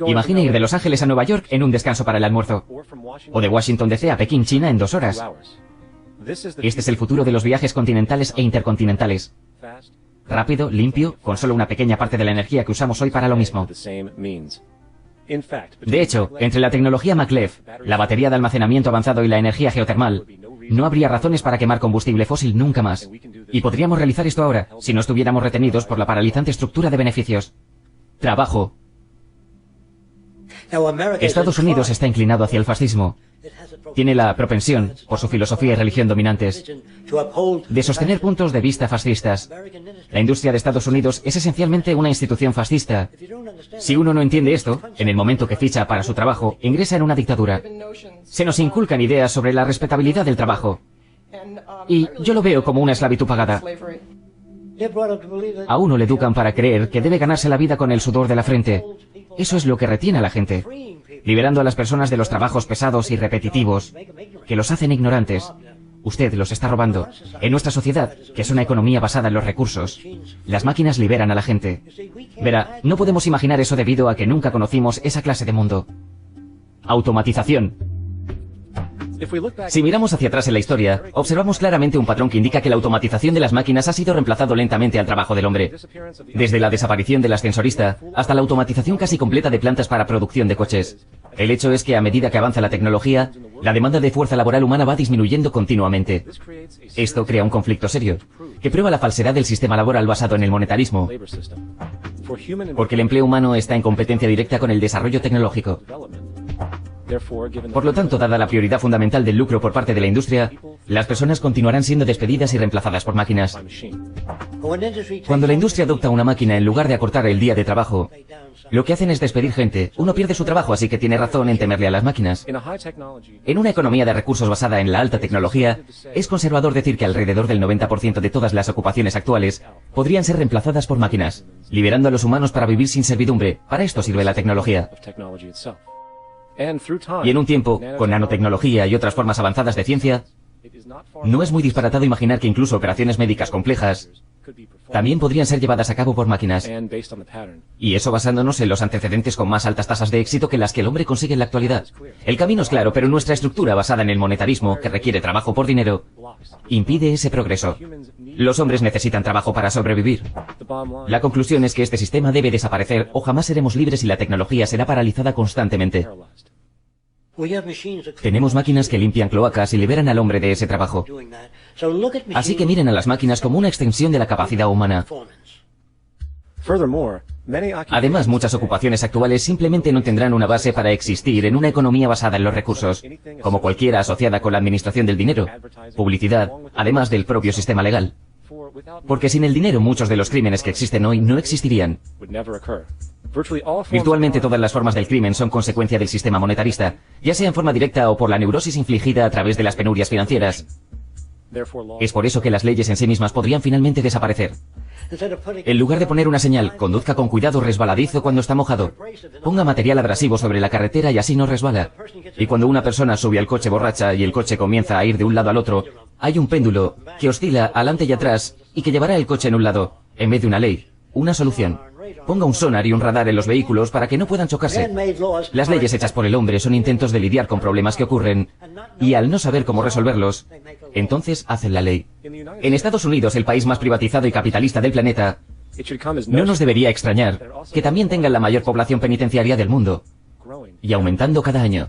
Imagine ir de Los Ángeles a Nueva York en un descanso para el almuerzo, o de Washington DC a Pekín, China en 2 horas. Este es el futuro de los viajes continentales e intercontinentales. Rápido, limpio, con solo una pequeña parte de la energía que usamos hoy para lo mismo. De hecho, entre la tecnología maglev, la batería de almacenamiento avanzado y la energía geotermal, no habría razones para quemar combustible fósil nunca más. Y podríamos realizar esto ahora, si no estuviéramos retenidos por la paralizante estructura de beneficios. Trabajo. Estados Unidos está inclinado hacia el fascismo. Tiene la propensión, por su filosofía y religión dominantes, de sostener puntos de vista fascistas. La industria de Estados Unidos es esencialmente una institución fascista. Si uno no entiende esto, en el momento que ficha para su trabajo, ingresa en una dictadura. Se nos inculcan ideas sobre la respetabilidad del trabajo. Y yo lo veo como una esclavitud pagada. A uno le educan para creer que debe ganarse la vida con el sudor de la frente. Eso es lo que retiene a la gente, liberando a las personas de los trabajos pesados y repetitivos, que los hacen ignorantes. Usted los está robando. En nuestra sociedad, que es una economía basada en los recursos, las máquinas liberan a la gente. Verá, no podemos imaginar eso debido a que nunca conocimos esa clase de mundo. Automatización. Si miramos hacia atrás en la historia, observamos claramente un patrón que indica que la automatización de las máquinas ha sido reemplazado lentamente al trabajo del hombre. Desde la desaparición del ascensorista hasta la automatización casi completa de plantas para producción de coches. El hecho es que a medida que avanza la tecnología, la demanda de fuerza laboral humana va disminuyendo continuamente. Esto crea un conflicto serio, que prueba la falsedad del sistema laboral basado en el monetarismo. Porque el empleo humano está en competencia directa con el desarrollo tecnológico. Por lo tanto, dada la prioridad fundamental del lucro por parte de la industria, las personas continuarán siendo despedidas y reemplazadas por máquinas. Cuando la industria adopta una máquina en lugar de acortar el día de trabajo, lo que hacen es despedir gente. Uno pierde su trabajo, así que tiene razón en temerle a las máquinas. En una economía de recursos basada en la alta tecnología, es conservador decir que alrededor del 90% de todas las ocupaciones actuales podrían ser reemplazadas por máquinas, liberando a los humanos para vivir sin servidumbre. Para esto sirve la tecnología. Y en un tiempo, con nanotecnología y otras formas avanzadas de ciencia, no es muy disparatado imaginar que incluso operaciones médicas complejas también podrían ser llevadas a cabo por máquinas. Y eso basándonos en los antecedentes con más altas tasas de éxito que las que el hombre consigue en la actualidad. El camino es claro, pero nuestra estructura basada en el monetarismo, que requiere trabajo por dinero, impide ese progreso. Los hombres necesitan trabajo para sobrevivir. La conclusión es que este sistema debe desaparecer o jamás seremos libres y la tecnología será paralizada constantemente. Tenemos máquinas que limpian cloacas y liberan al hombre de ese trabajo. Así que miren a las máquinas como una extensión de la capacidad humana. Además, muchas ocupaciones actuales simplemente no tendrán una base para existir en una economía basada en los recursos, como cualquiera asociada con la administración del dinero, publicidad, además del propio sistema legal. Porque sin el dinero muchos de los crímenes que existen hoy no existirían. Virtualmente todas las formas del crimen son consecuencia del sistema monetarista, ya sea en forma directa o por la neurosis infligida a través de las penurias financieras. Es por eso que las leyes en sí mismas podrían finalmente desaparecer. En lugar de poner una señal, conduzca con cuidado resbaladizo cuando está mojado. Ponga material abrasivo sobre la carretera y así no resbala. Y cuando una persona sube al coche borracha y el coche comienza a ir de un lado al otro, hay un péndulo que oscila adelante y atrás y que llevará el coche en un lado, en vez de una ley, una solución. Ponga un sonar y un radar en los vehículos para que no puedan chocarse. Las leyes hechas por el hombre son intentos de lidiar con problemas que ocurren, y al no saber cómo resolverlos, entonces hacen la ley. En Estados Unidos, el país más privatizado y capitalista del planeta, no nos debería extrañar que también tengan la mayor población penitenciaria del mundo, y aumentando cada año.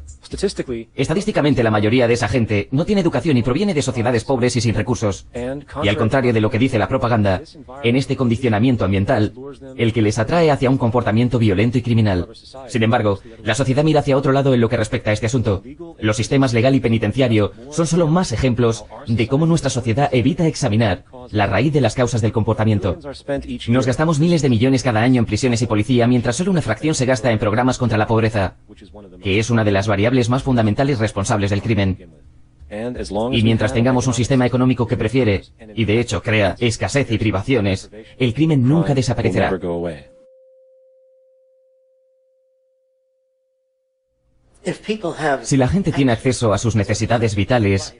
Estadísticamente, la mayoría de esa gente no tiene educación y proviene de sociedades pobres y sin recursos. Y al contrario de lo que dice la propaganda, en este condicionamiento ambiental, el que les atrae hacia un comportamiento violento y criminal. Sin embargo, la sociedad mira hacia otro lado en lo que respecta a este asunto. Los sistemas legal y penitenciario son solo más ejemplos de cómo nuestra sociedad evita examinar la raíz de las causas del comportamiento. Nos gastamos miles de millones cada año en prisiones y policía, mientras solo una fracción se gasta en programas contra la pobreza, que es una de las variables más fundamentales responsables del crimen. Y mientras tengamos un sistema económico que prefiere, y de hecho crea, escasez y privaciones, el crimen nunca desaparecerá. Si la gente tiene acceso a sus necesidades vitales,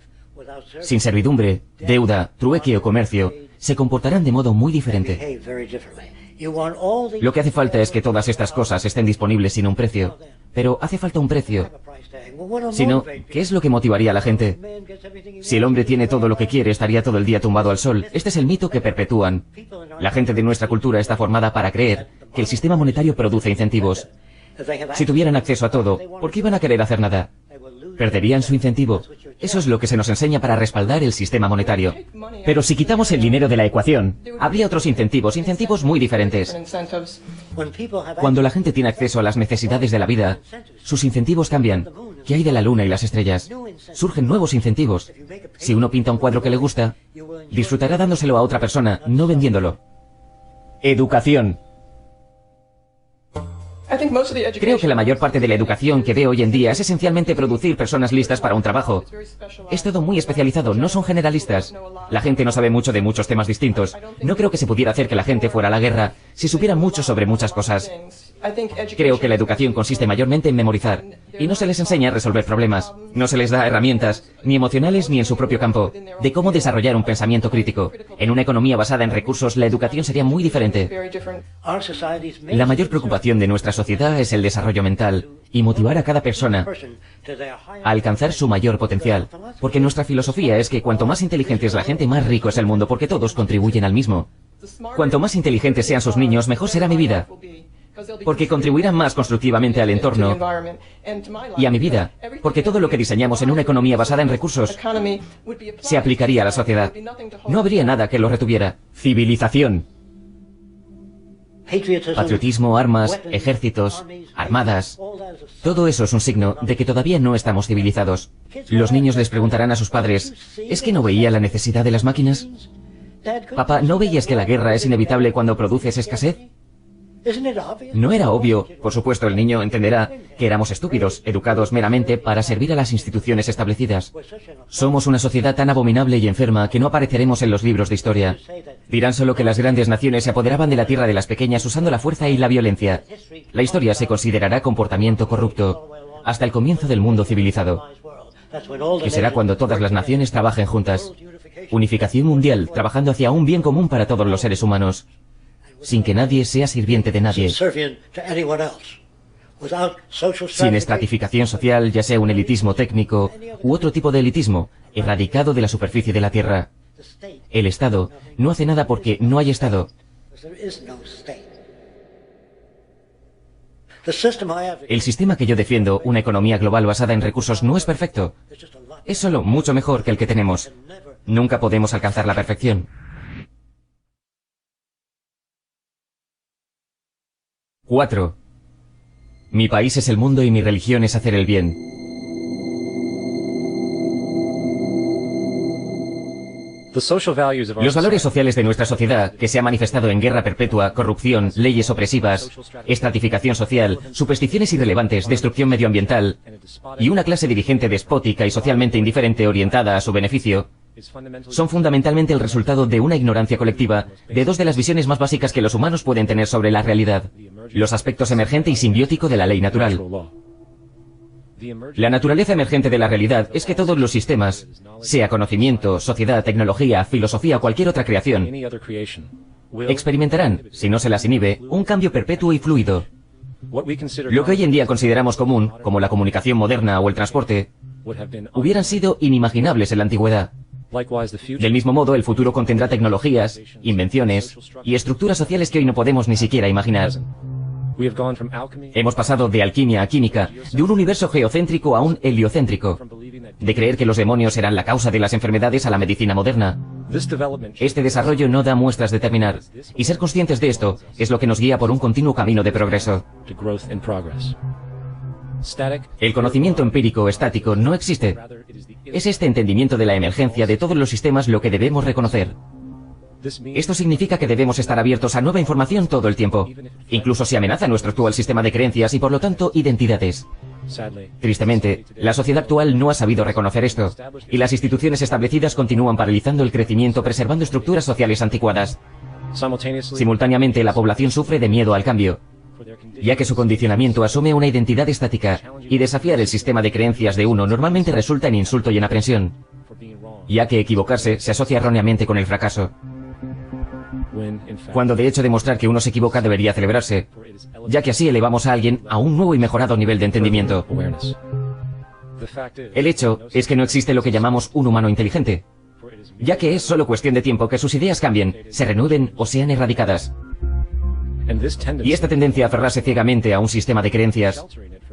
sin servidumbre, deuda, trueque o comercio, se comportarán de modo muy diferente. Lo que hace falta es que todas estas cosas estén disponibles sin un precio. Pero hace falta un precio. Si no, ¿qué es lo que motivaría a la gente? Si el hombre tiene todo lo que quiere, estaría todo el día tumbado al sol. Este es el mito que perpetúan. La gente de nuestra cultura está formada para creer que el sistema monetario produce incentivos. Si tuvieran acceso a todo, ¿por qué iban a querer hacer nada? Perderían su incentivo. Eso es lo que se nos enseña para respaldar el sistema monetario. Pero si quitamos el dinero de la ecuación, habría otros incentivos muy diferentes. Cuando la gente tiene acceso a las necesidades de la vida, sus incentivos cambian. ¿Qué hay de la luna y las estrellas? Surgen nuevos incentivos. Si uno pinta un cuadro que le gusta, disfrutará dándoselo a otra persona, no vendiéndolo. Educación. Creo que la mayor parte de la educación que veo hoy en día es esencialmente producir personas listas para un trabajo. Es todo muy especializado, no son generalistas. La gente no sabe mucho de muchos temas distintos. No creo que se pudiera hacer que la gente fuera a la guerra si supiera mucho sobre muchas cosas. Creo que la educación consiste mayormente en memorizar, y no se les enseña a resolver problemas. No se les da herramientas, ni emocionales ni en su propio campo, de cómo desarrollar un pensamiento crítico. En una economía basada en recursos, la educación sería muy diferente. La mayor preocupación de nuestra sociedad es el desarrollo mental, y motivar a cada persona a alcanzar su mayor potencial. Porque nuestra filosofía es que cuanto más inteligente es la gente, más rico es el mundo, porque todos contribuyen al mismo. Cuanto más inteligentes sean sus niños, mejor será mi vida. Porque contribuirán más constructivamente al entorno y a mi vida, porque todo lo que diseñamos en una economía basada en recursos se aplicaría a la sociedad. No habría nada que lo retuviera. Civilización. Patriotismo, armas, ejércitos, armadas. Todo eso es un signo de que todavía no estamos civilizados. Los niños les preguntarán a sus padres, ¿es que no veía la necesidad de las máquinas? Papá, ¿no veías que la guerra es inevitable cuando produces escasez? ¿No era obvio? Por supuesto, el niño entenderá que éramos estúpidos, educados meramente para servir a las instituciones establecidas. Somos una sociedad tan abominable y enferma que no apareceremos en los libros de historia. Dirán solo que las grandes naciones se apoderaban de la tierra de las pequeñas usando la fuerza y la violencia. La historia se considerará comportamiento corrupto hasta el comienzo del mundo civilizado, que será cuando todas las naciones trabajen juntas. Unificación mundial, trabajando hacia un bien común para todos los seres humanos, sin que nadie sea sirviente de nadie. Sin estratificación social, ya sea un elitismo técnico u otro tipo de elitismo, erradicado de la superficie de la Tierra. El Estado no hace nada porque no hay Estado. El sistema que yo defiendo, una economía global basada en recursos, no es perfecto. Es solo mucho mejor que el que tenemos. Nunca podemos alcanzar la perfección. 4. Mi país es el mundo y mi religión es hacer el bien. Los valores sociales de nuestra sociedad, que se ha manifestado en guerra perpetua, corrupción, leyes opresivas, estratificación social, supersticiones irrelevantes, destrucción medioambiental y una clase dirigente despótica y socialmente indiferente orientada a su beneficio, son fundamentalmente el resultado de una ignorancia colectiva de dos de las visiones más básicas que los humanos pueden tener sobre la realidad: los aspectos emergente y simbiótico de la ley natural. La naturaleza emergente de la realidad es que todos los sistemas, sea conocimiento, sociedad, tecnología, filosofía o cualquier otra creación, experimentarán, si no se las inhibe, un cambio perpetuo y fluido. Lo que hoy en día consideramos común, como la comunicación moderna o el transporte, hubieran sido inimaginables en la antigüedad. Del mismo modo, el futuro contendrá tecnologías, invenciones y estructuras sociales que hoy no podemos ni siquiera imaginar. Hemos pasado de alquimia a química, de un universo geocéntrico a un heliocéntrico, de creer que los demonios eran la causa de las enfermedades a la medicina moderna. Este desarrollo no da muestras de terminar, y ser conscientes de esto es lo que nos guía por un continuo camino de progreso. El conocimiento empírico estático no existe. Es este entendimiento de la emergencia de todos los sistemas lo que debemos reconocer. Esto significa que debemos estar abiertos a nueva información todo el tiempo, incluso si amenaza nuestro actual sistema de creencias y por lo tanto identidades. Tristemente, la sociedad actual no ha sabido reconocer esto, y las instituciones establecidas continúan paralizando el crecimiento preservando estructuras sociales anticuadas. Simultáneamente, la población sufre de miedo al cambio, ya que su condicionamiento asume una identidad estática, y desafiar el sistema de creencias de uno normalmente resulta en insulto y en aprensión, ya que equivocarse se asocia erróneamente con el fracaso. Cuando de hecho demostrar que uno se equivoca debería celebrarse, ya que así elevamos a alguien a un nuevo y mejorado nivel de entendimiento. El hecho es que no existe lo que llamamos un humano inteligente, ya que es solo cuestión de tiempo que sus ideas cambien, se renueven o sean erradicadas. Y esta tendencia a aferrarse ciegamente a un sistema de creencias,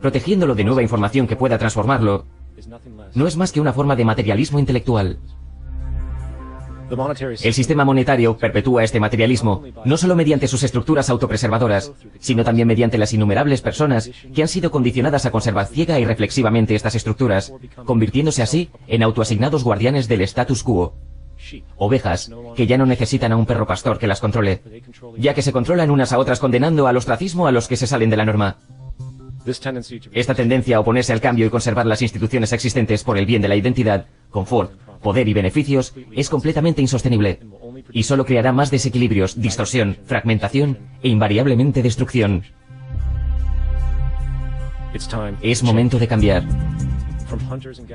protegiéndolo de nueva información que pueda transformarlo, no es más que una forma de materialismo intelectual. El sistema monetario perpetúa este materialismo, no solo mediante sus estructuras autopreservadoras, sino también mediante las innumerables personas que han sido condicionadas a conservar ciega y reflexivamente estas estructuras, convirtiéndose así en autoasignados guardianes del status quo. Ovejas que ya no necesitan a un perro pastor que las controle, ya que se controlan unas a otras condenando al ostracismo a los que se salen de la norma. Esta tendencia a oponerse al cambio y conservar las instituciones existentes por el bien de la identidad, confort, poder y beneficios es completamente insostenible, y solo creará más desequilibrios, distorsión, fragmentación e invariablemente destrucción. Es momento de cambiar.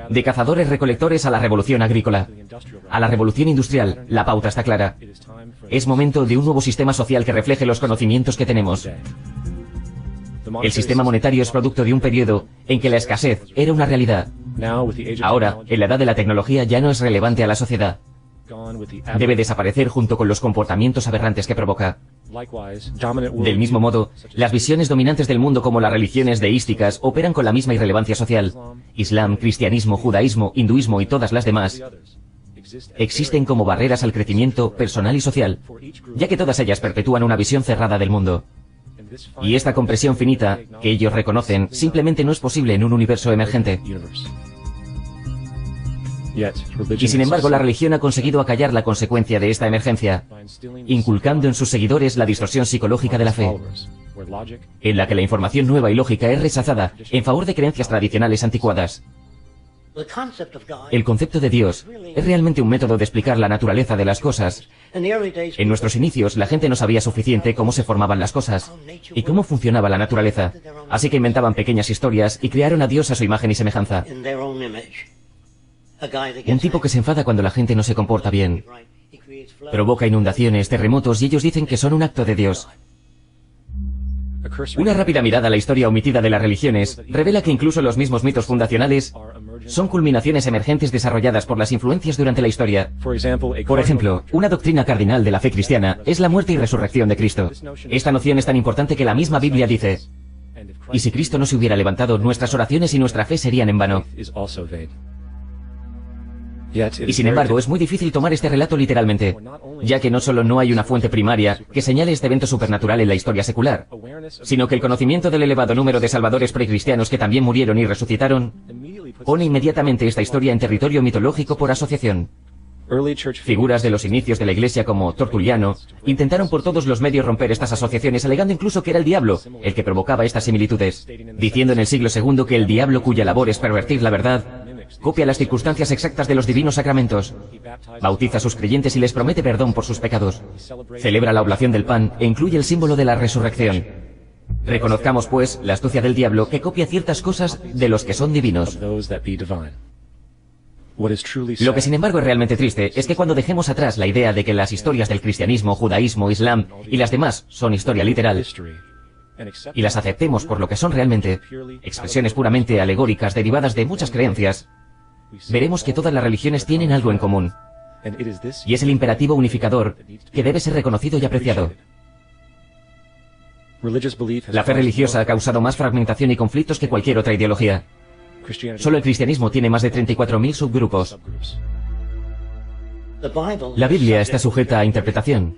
De cazadores-recolectores a la revolución agrícola, a la revolución industrial, la pauta está clara. Es momento de un nuevo sistema social que refleje los conocimientos que tenemos. El sistema monetario es producto de un periodo en que la escasez era una realidad. Ahora, en la edad de la tecnología ya no es relevante a la sociedad. Debe desaparecer junto con los comportamientos aberrantes que provoca. Del mismo modo, las visiones dominantes del mundo como las religiones deísticas operan con la misma irrelevancia social. Islam, cristianismo, judaísmo, hinduismo y todas las demás existen como barreras al crecimiento personal y social, ya que todas ellas perpetúan una visión cerrada del mundo. Y esta compresión finita, que ellos reconocen, simplemente no es posible en un universo emergente. Y sin embargo, la religión ha conseguido acallar la consecuencia de esta emergencia, inculcando en sus seguidores la distorsión psicológica de la fe, en la que la información nueva y lógica es rechazada en favor de creencias tradicionales anticuadas. El concepto de Dios es realmente un método de explicar la naturaleza de las cosas. En nuestros inicios, la gente no sabía suficiente cómo se formaban las cosas y cómo funcionaba la naturaleza, así que inventaban pequeñas historias y crearon a Dios a su imagen y semejanza. Un tipo que se enfada cuando la gente no se comporta bien, provoca inundaciones, terremotos y ellos dicen que son un acto de Dios. Una rápida mirada a la historia omitida de las religiones revela que incluso los mismos mitos fundacionales son culminaciones emergentes desarrolladas por las influencias durante la historia. Por ejemplo, una doctrina cardinal de la fe cristiana es la muerte y resurrección de Cristo. Esta noción es tan importante que la misma Biblia dice: y si Cristo no se hubiera levantado, nuestras oraciones y nuestra fe serían en vano. Y sin embargo, es muy difícil tomar este relato literalmente, ya que no solo no hay una fuente primaria que señale este evento supernatural en la historia secular, sino que el conocimiento del elevado número de salvadores precristianos que también murieron y resucitaron pone inmediatamente esta historia en territorio mitológico por asociación. Figuras de los inicios de la Iglesia como Tertuliano intentaron por todos los medios romper estas asociaciones, alegando incluso que era el diablo el que provocaba estas similitudes, diciendo en el siglo II que el diablo, cuya labor es pervertir la verdad, copia las circunstancias exactas de los divinos sacramentos, bautiza a sus creyentes y les promete perdón por sus pecados, celebra la oblación del pan e incluye el símbolo de la resurrección. Reconozcamos, pues, la astucia del diablo que copia ciertas cosas de los que son divinos. Lo que sin embargo es realmente triste es que cuando dejemos atrás la idea de que las historias del cristianismo, judaísmo, islam y las demás son historia literal, y las aceptemos por lo que son realmente, expresiones puramente alegóricas derivadas de muchas creencias, veremos que todas las religiones tienen algo en común, y es el imperativo unificador que debe ser reconocido y apreciado. La fe religiosa ha causado más fragmentación y conflictos que cualquier otra ideología. Solo el cristianismo tiene más de 34.000 subgrupos. La Biblia está sujeta a interpretación.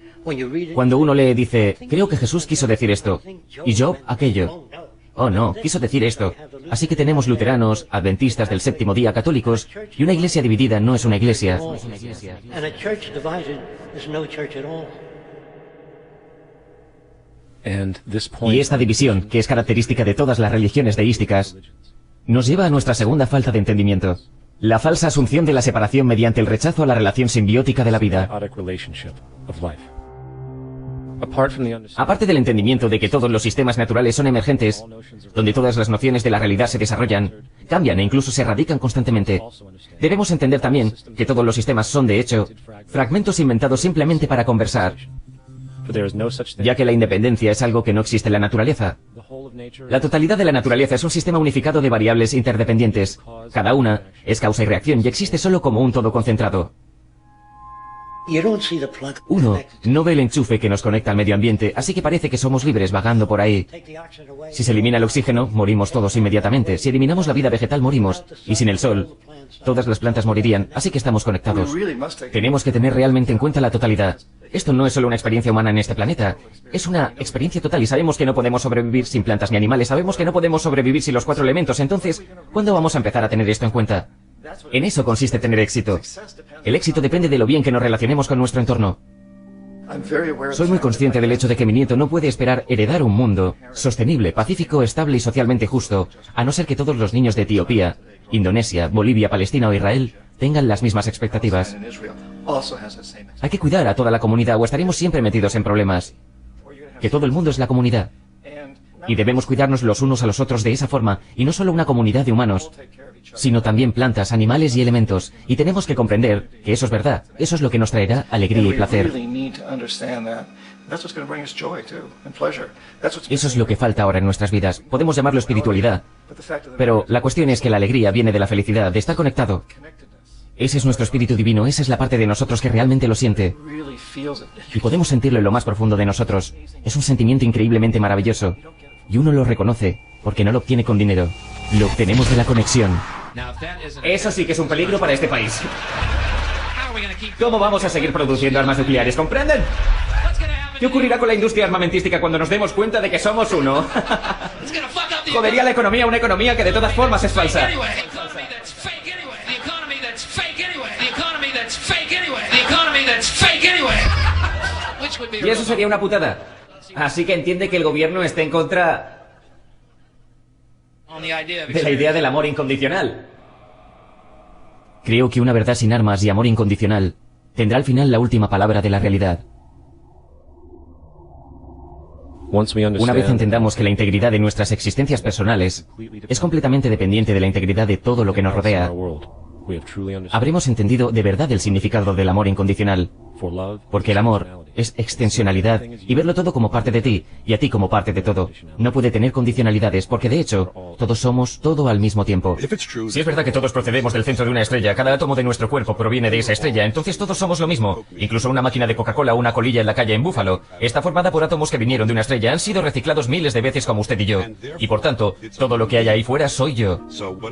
Cuando uno lee dice, creo que Jesús quiso decir esto, y Job aquello. Oh no, quiso decir esto. Así que tenemos luteranos, adventistas del séptimo día, católicos, y una iglesia dividida no es una iglesia. Y esta división, que es característica de todas las religiones deísticas, nos lleva a nuestra segunda falta de entendimiento. La falsa asunción de la separación mediante el rechazo a la relación simbiótica de la vida. Aparte del entendimiento de que todos los sistemas naturales son emergentes, donde todas las nociones de la realidad se desarrollan, cambian e incluso se radican constantemente, debemos entender también que todos los sistemas son, de hecho, fragmentos inventados simplemente para conversar, ya que la independencia es algo que no existe en la naturaleza. La totalidad de la naturaleza es un sistema unificado de variables interdependientes. Cada una es causa y reacción y existe solo como un todo concentrado. Uno no ve el enchufe que nos conecta al medio ambiente, así que parece que somos libres vagando por ahí. Si se elimina el oxígeno, morimos todos inmediatamente. Si eliminamos la vida vegetal, morimos. Y sin el sol, todas las plantas morirían, así que estamos conectados. Tenemos que tener realmente en cuenta la totalidad. Esto no es solo una experiencia humana en este planeta, es una experiencia total y sabemos que no podemos sobrevivir sin plantas ni animales, sabemos que no podemos sobrevivir sin los 4 elementos, entonces, ¿cuándo vamos a empezar a tener esto en cuenta? En eso consiste tener éxito. El éxito depende de lo bien que nos relacionemos con nuestro entorno. Soy muy consciente del hecho de que mi nieto no puede esperar heredar un mundo sostenible, pacífico, estable y socialmente justo, a no ser que todos los niños de Etiopía, Indonesia, Bolivia, Palestina o Israel tengan las mismas expectativas. Hay que cuidar a toda la comunidad o estaremos siempre metidos en problemas. Que todo el mundo es la comunidad. Y debemos cuidarnos los unos a los otros de esa forma, y no solo una comunidad de humanos, sino también plantas, animales y elementos. Y tenemos que comprender que eso es verdad. Eso es lo que nos traerá alegría y placer. Eso es lo que falta ahora en nuestras vidas. Podemos llamarlo espiritualidad. Pero la cuestión es que la alegría viene de la felicidad, de estar conectado. Ese es nuestro espíritu divino, esa es la parte de nosotros que realmente lo siente. Y podemos sentirlo en lo más profundo de nosotros. Es un sentimiento increíblemente maravilloso. Y uno lo reconoce, porque no lo obtiene con dinero. Lo obtenemos de la conexión. Eso sí que es un peligro para este país. ¿Cómo vamos a seguir produciendo armas nucleares? ¿Comprenden? ¿Qué ocurrirá con la industria armamentística cuando nos demos cuenta de que somos uno? Jodería la economía, una economía que de todas formas es falsa. Y eso sería una putada. Así que entiende que el gobierno esté en contra de la idea del amor incondicional. Creo que una verdad sin armas y amor incondicional tendrá al final la última palabra de la realidad. Una vez entendamos que la integridad de nuestras existencias personales es completamente dependiente de la integridad de todo lo que nos rodea, habremos entendido de verdad el significado del amor incondicional. Porque el amor es extensionalidad y verlo todo como parte de ti y a ti como parte de todo. No puede tener condicionalidades porque de hecho todos somos todo al mismo tiempo. Si es verdad que todos procedemos del centro de una estrella, cada átomo de nuestro cuerpo proviene de esa estrella, entonces todos somos lo mismo. Incluso una máquina de Coca-Cola o una colilla en la calle en Búfalo está formada por átomos que vinieron de una estrella, han sido reciclados miles de veces como usted y yo. Y por tanto, todo lo que hay ahí fuera soy yo.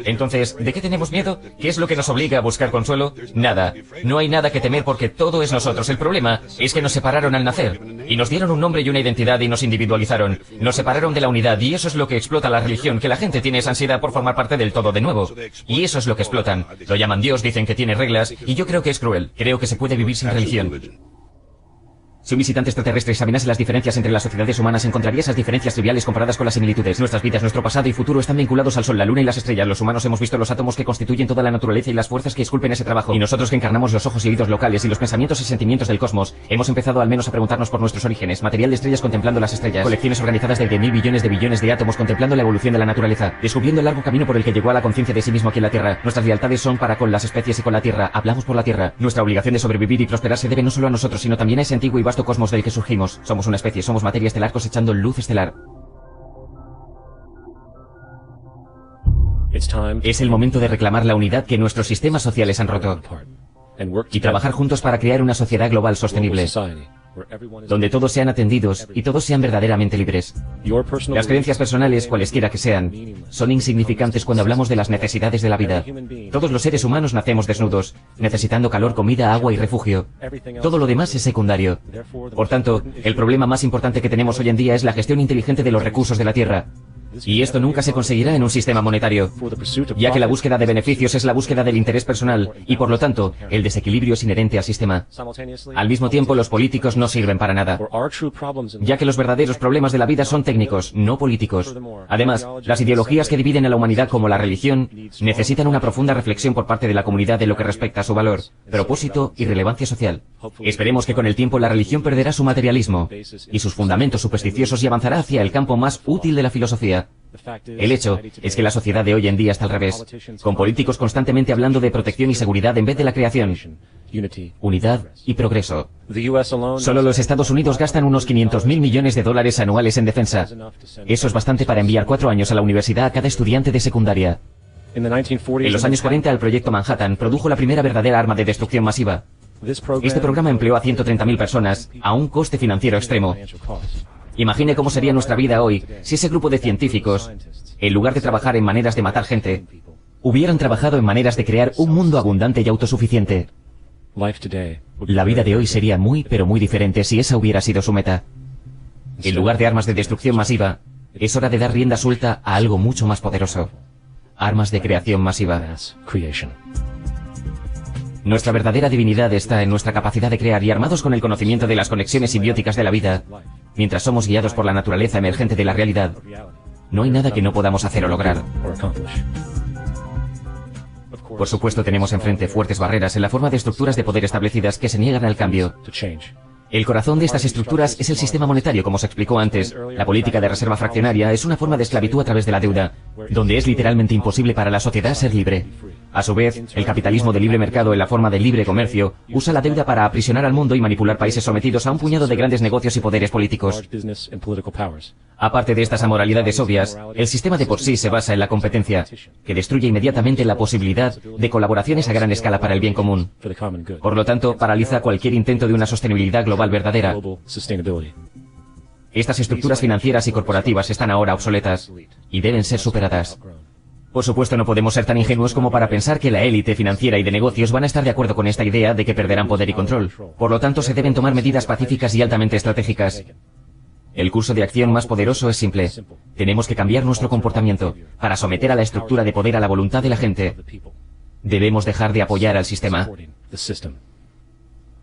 Entonces, ¿de qué tenemos miedo? ¿Qué es lo que nos obliga a buscar consuelo? Nada. No hay nada que temer porque todo es nosotros. El problema es que nos separaron al nacer y nos dieron un nombre y una identidad y nos individualizaron. Nos separaron de la unidad y eso es lo que explota la religión, que la gente tiene esa ansiedad por formar parte del todo de nuevo. Y eso es lo que explotan. Lo llaman Dios, dicen que tiene reglas y yo creo que es cruel. Creo que se puede vivir sin religión. Si un visitante extraterrestre examinase las diferencias entre las sociedades humanas, encontraría esas diferencias triviales comparadas con las similitudes. Nuestras vidas, nuestro pasado y futuro están vinculados al sol, la luna y las estrellas. Los humanos hemos visto los átomos que constituyen toda la naturaleza y las fuerzas que esculpen ese trabajo. Y nosotros, que encarnamos los ojos y oídos locales y los pensamientos y sentimientos del cosmos, hemos empezado al menos a preguntarnos por nuestros orígenes. Material de estrellas contemplando las estrellas. Colecciones organizadas de 10.000 billones de átomos contemplando la evolución de la naturaleza. Descubriendo el largo camino por el que llegó a la conciencia de sí mismo aquí en la Tierra. Nuestras lealtades son para con las especies y con la Tierra. Hablamos por la Tierra. Nuestra obligación de sobrevivir y prosperar se debe no solo a nosotros, sino también a ese antiguo y vasto cosmos del que surgimos. Somos una especie, somos materia estelar cosechando luz estelar. Es el momento de reclamar la unidad que nuestros sistemas sociales han roto y trabajar juntos para crear una sociedad global sostenible, donde todos sean atendidos y todos sean verdaderamente libres. Las creencias personales, cualesquiera que sean, son insignificantes cuando hablamos de las necesidades de la vida. Todos los seres humanos nacemos desnudos, necesitando calor, comida, agua y refugio. Todo lo demás es secundario. Por tanto, el problema más importante que tenemos hoy en día es la gestión inteligente de los recursos de la Tierra. Y esto nunca se conseguirá en un sistema monetario, ya que la búsqueda de beneficios es la búsqueda del interés personal y por lo tanto el desequilibrio es inherente al sistema. Al mismo tiempo, los políticos no sirven para nada, ya que los verdaderos problemas de la vida son técnicos, no políticos. Además, las ideologías que dividen a la humanidad, como la religión, necesitan una profunda reflexión por parte de la comunidad de lo que respecta a su valor, propósito y relevancia social. Esperemos que con el tiempo la religión perderá su materialismo y sus fundamentos supersticiosos y avanzará hacia el campo más útil de la filosofía. El hecho es que la sociedad de hoy en día está al revés, con políticos constantemente hablando de protección y seguridad en vez de la creación, unidad y progreso. Solo los Estados Unidos gastan unos 500.000 millones de dólares anuales en defensa. Eso es bastante para enviar 4 años a la universidad a cada estudiante de secundaria. En los años 40 el proyecto Manhattan produjo la primera verdadera arma de destrucción masiva. Este programa empleó a 130.000 personas a un coste financiero extremo. Imagine cómo sería nuestra vida hoy si ese grupo de científicos, en lugar de trabajar en maneras de matar gente, hubieran trabajado en maneras de crear un mundo abundante y autosuficiente. La vida de hoy sería muy, pero muy diferente si esa hubiera sido su meta. En lugar de armas de destrucción masiva, es hora de dar rienda suelta a algo mucho más poderoso. Armas de creación masiva. Nuestra verdadera divinidad está en nuestra capacidad de crear y armados con el conocimiento de las conexiones simbióticas de la vida, mientras somos guiados por la naturaleza emergente de la realidad, no hay nada que no podamos hacer o lograr. Por supuesto, tenemos enfrente fuertes barreras en la forma de estructuras de poder establecidas que se niegan al cambio. El corazón de estas estructuras es el sistema monetario, como se explicó antes. La política de reserva fraccionaria es una forma de esclavitud a través de la deuda, donde es literalmente imposible para la sociedad ser libre. A su vez, el capitalismo de libre mercado en la forma de libre comercio usa la deuda para aprisionar al mundo y manipular países sometidos a un puñado de grandes negocios y poderes políticos. Aparte de estas amoralidades obvias, el sistema de por sí se basa en la competencia, que destruye inmediatamente la posibilidad de colaboraciones a gran escala para el bien común. Por lo tanto, paraliza cualquier intento de una sostenibilidad global verdadera. Estas estructuras financieras y corporativas están ahora obsoletas y deben ser superadas. Por supuesto, no podemos ser tan ingenuos como para pensar que la élite financiera y de negocios van a estar de acuerdo con esta idea de que perderán poder y control. Por lo tanto, se deben tomar medidas pacíficas y altamente estratégicas. El curso de acción más poderoso es simple. Tenemos que cambiar nuestro comportamiento para someter a la estructura de poder a la voluntad de la gente. Debemos dejar de apoyar al sistema.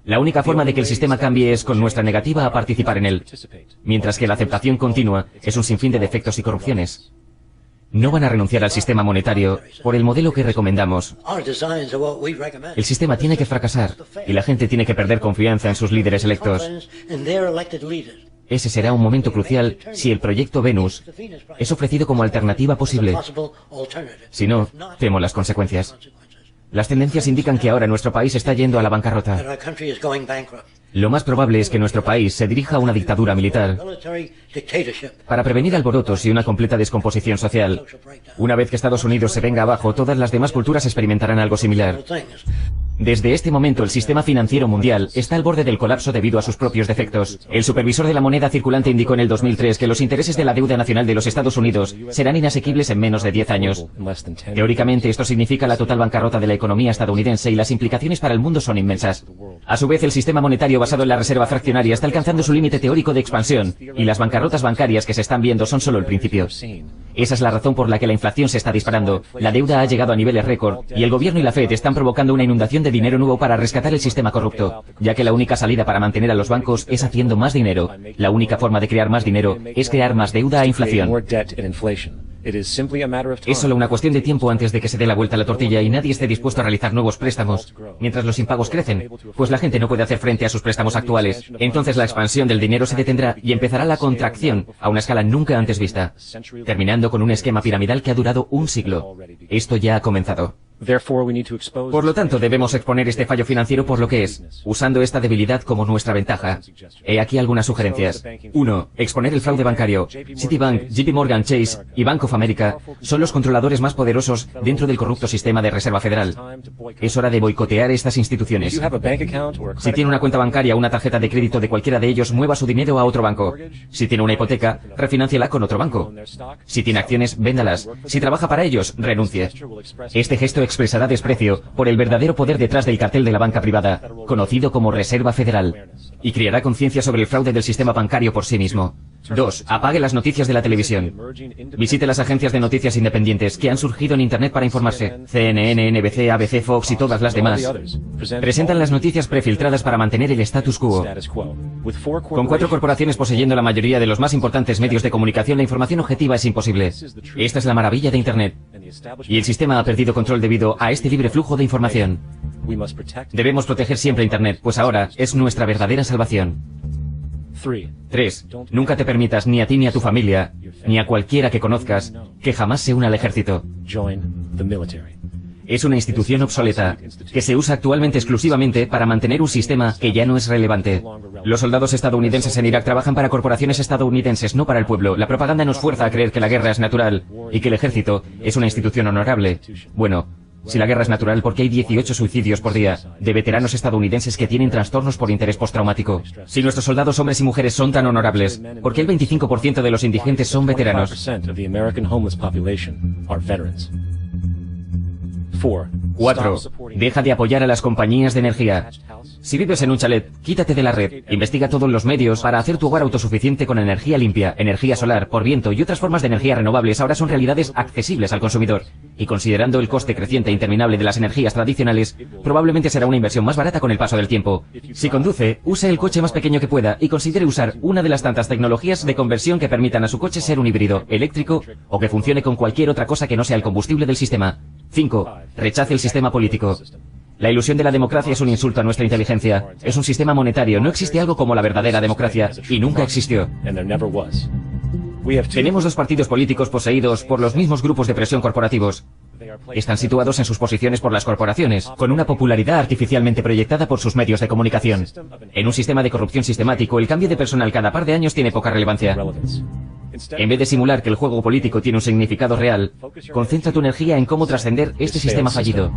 La única forma de que el sistema cambie es con nuestra negativa a participar en él, mientras que la aceptación continua es un sinfín de defectos y corrupciones. No van a renunciar al sistema monetario por el modelo que recomendamos. El sistema tiene que fracasar y la gente tiene que perder confianza en sus líderes electos. Ese será un momento crucial si el proyecto Venus es ofrecido como alternativa posible. Si no, temo las consecuencias. Las tendencias indican que ahora nuestro país está yendo a la bancarrota. Lo más probable es que nuestro país se dirija a una dictadura militar para prevenir alborotos y una completa descomposición social. Una vez que Estados Unidos se venga abajo, todas las demás culturas experimentarán algo similar. Desde este momento, el sistema financiero mundial está al borde del colapso debido a sus propios defectos. El supervisor de la moneda circulante indicó en el 2003 que los intereses de la deuda nacional de los Estados Unidos serán inasequibles en menos de 10 años. Teóricamente, esto significa la total bancarrota de la economía estadounidense y las implicaciones para el mundo son inmensas. A su vez, el sistema monetario basado en la reserva fraccionaria está alcanzando su límite teórico de expansión, y las bancarrotas bancarias que se están viendo son solo el principio. Esa es la razón por la que la inflación se está disparando. La deuda ha llegado a niveles récord y el gobierno y la Fed están provocando una inundación de dinero nuevo para rescatar el sistema corrupto, ya que la única salida para mantener a los bancos es haciendo más dinero. La única forma de crear más dinero es crear más deuda e inflación. Es solo una cuestión de tiempo antes de que se dé la vuelta a la tortilla y nadie esté dispuesto a realizar nuevos préstamos. Mientras los impagos crecen, pues la gente no puede hacer frente a sus préstamos actuales. Entonces la expansión del dinero se detendrá y empezará la contracción a una escala nunca antes vista, terminando con un esquema piramidal que ha durado un siglo. Esto ya ha comenzado. Por lo tanto, debemos exponer este fallo financiero por lo que es, usando esta debilidad como nuestra ventaja. He aquí algunas sugerencias. 1. Exponer el fraude bancario. Citibank, JP Morgan Chase y Bank of America son los controladores más poderosos dentro del corrupto sistema de Reserva Federal. Es hora de boicotear estas instituciones. Si tiene una cuenta bancaria o una tarjeta de crédito de cualquiera de ellos, mueva su dinero a otro banco. Si tiene una hipoteca, refinanciela con otro banco. Si tiene acciones, véndalas. Si trabaja para ellos, renuncie. Este gesto expresará desprecio por el verdadero poder detrás del cartel de la banca privada, conocido como Reserva Federal, y creará conciencia sobre el fraude del sistema bancario por sí mismo. 2. Apague las noticias de la televisión. Visite las agencias de noticias independientes que han surgido en Internet para informarse. CNN, NBC, ABC, Fox y todas las demás. Presentan las noticias prefiltradas para mantener el status quo. Con 4 corporaciones poseyendo la mayoría de los más importantes medios de comunicación, la información objetiva es imposible. Esta es la maravilla de Internet. Y el sistema ha perdido control debido a este libre flujo de información. Debemos proteger siempre Internet, pues ahora es nuestra verdadera salvación. 3. Nunca te permitas ni a ti ni a tu familia, ni a cualquiera que conozcas, que jamás se una al ejército. Es una institución obsoleta, que se usa actualmente exclusivamente para mantener un sistema que ya no es relevante. Los soldados estadounidenses en Irak trabajan para corporaciones estadounidenses, no para el pueblo. La propaganda nos fuerza a creer que la guerra es natural, y que el ejército es una institución honorable. Bueno, si la guerra es natural, ¿por qué hay 18 suicidios por día de veteranos estadounidenses que tienen trastornos por interés postraumático? Si nuestros soldados hombres y mujeres son tan honorables, ¿por qué el 25% de los indigentes son veteranos? 4. Deja de apoyar a las compañías de energía. Si vives en un chalet, quítate de la red. Investiga todos los medios para hacer tu hogar autosuficiente con energía limpia, energía solar, por viento y otras formas de energía renovables ahora son realidades accesibles al consumidor. Y considerando el coste creciente e interminable de las energías tradicionales, probablemente será una inversión más barata con el paso del tiempo. Si conduce, use el coche más pequeño que pueda y considere usar una de las tantas tecnologías de conversión que permitan a su coche ser un híbrido, eléctrico o que funcione con cualquier otra cosa que no sea el combustible del sistema. 5. Rechace el sistema político. La ilusión de la democracia es un insulto a nuestra inteligencia. Es un sistema monetario. No existe algo como la verdadera democracia. Y nunca existió. Tenemos 2 partidos políticos poseídos por los mismos grupos de presión corporativos. Están situados en sus posiciones por las corporaciones, con una popularidad artificialmente proyectada por sus medios de comunicación. En un sistema de corrupción sistemático, el cambio de personal cada par de años tiene poca relevancia. En vez de simular que el juego político tiene un significado real, concentra tu energía en cómo trascender este sistema fallido.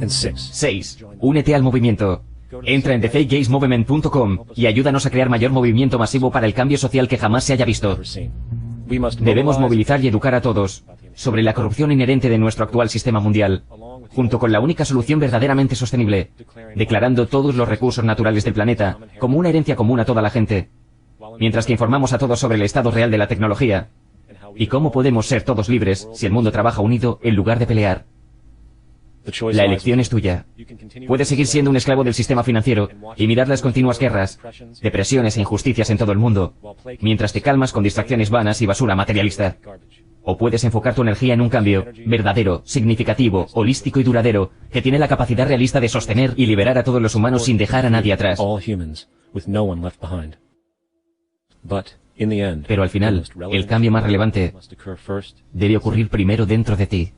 6. Únete al movimiento. Entra en thefakegamesmovement.com y ayúdanos a crear mayor movimiento masivo para el cambio social que jamás se haya visto. Debemos movilizar y educar a todos sobre la corrupción inherente de nuestro actual sistema mundial, junto con la única solución verdaderamente sostenible, declarando todos los recursos naturales del planeta como una herencia común a toda la gente, mientras que informamos a todos sobre el estado real de la tecnología y cómo podemos ser todos libres si el mundo trabaja unido en lugar de pelear. La elección es tuya. Puedes seguir siendo un esclavo del sistema financiero y mirar las continuas guerras, depresiones e injusticias en todo el mundo, mientras te calmas con distracciones vanas y basura materialista. O puedes enfocar tu energía en un cambio verdadero, significativo, holístico y duradero, que tiene la capacidad realista de sostener y liberar a todos los humanos sin dejar a nadie atrás. Pero al final, el cambio más relevante debe ocurrir primero dentro de ti.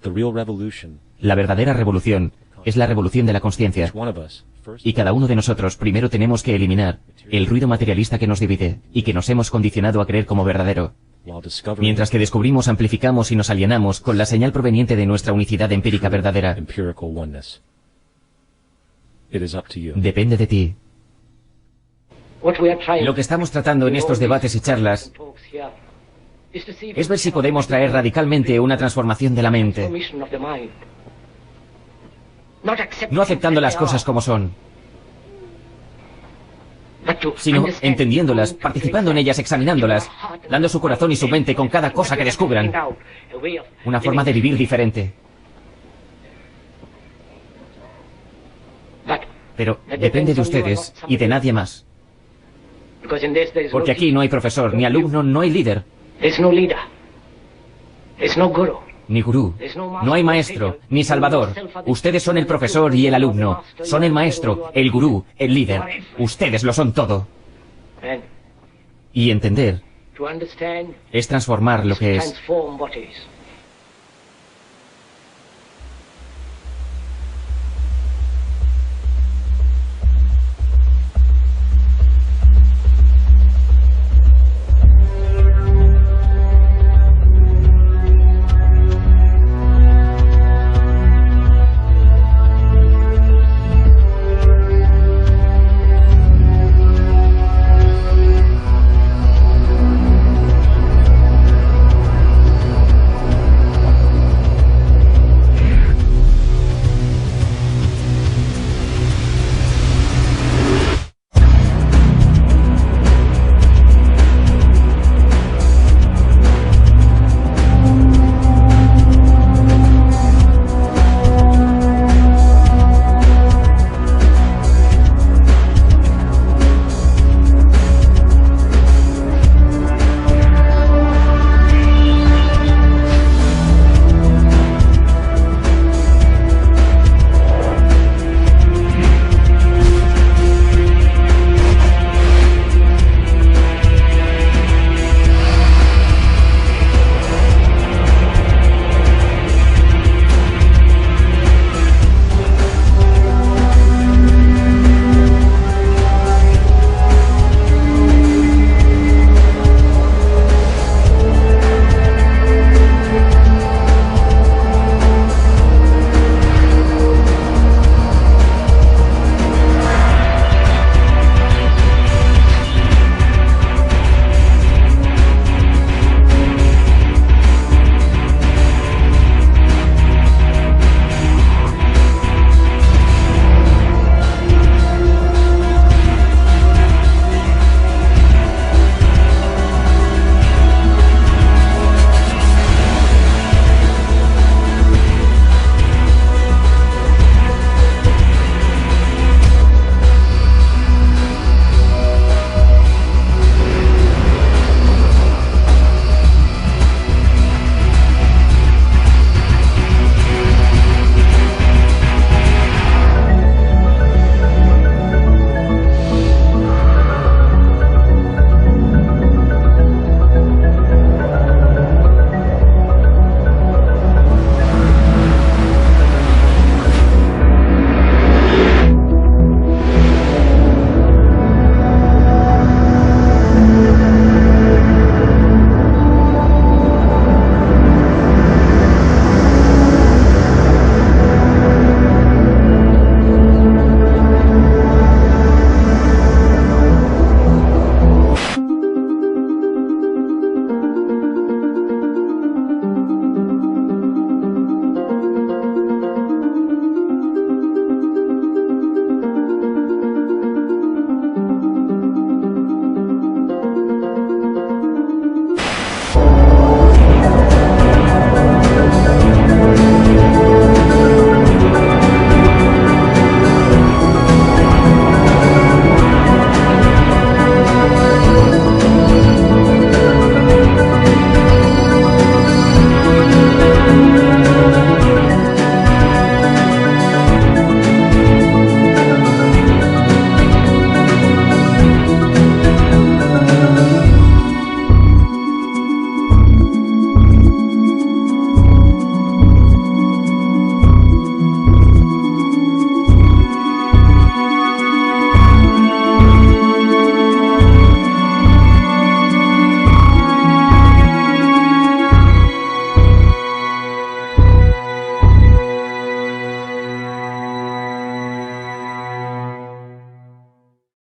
La verdadera revolución es la revolución de la consciencia. Y cada uno de nosotros primero tenemos que eliminar el ruido materialista que nos divide y que nos hemos condicionado a creer como verdadero. Mientras que descubrimos, amplificamos y nos alienamos con la señal proveniente de nuestra unicidad empírica verdadera. Depende de ti. Lo que estamos tratando en estos debates y charlas es ver si podemos traer radicalmente una transformación de la mente. No aceptando las cosas como son, sino entendiéndolas, participando en ellas, examinándolas, dando su corazón y su mente con cada cosa que descubran. Una forma de vivir diferente. Pero depende de ustedes y de nadie más. Porque aquí no hay profesor, ni alumno, no hay líder. Ni gurú. No hay maestro, ni salvador. Ustedes son el profesor y el alumno. Son el maestro, el gurú, el líder. Ustedes lo son todo. Y entender es transformar lo que es.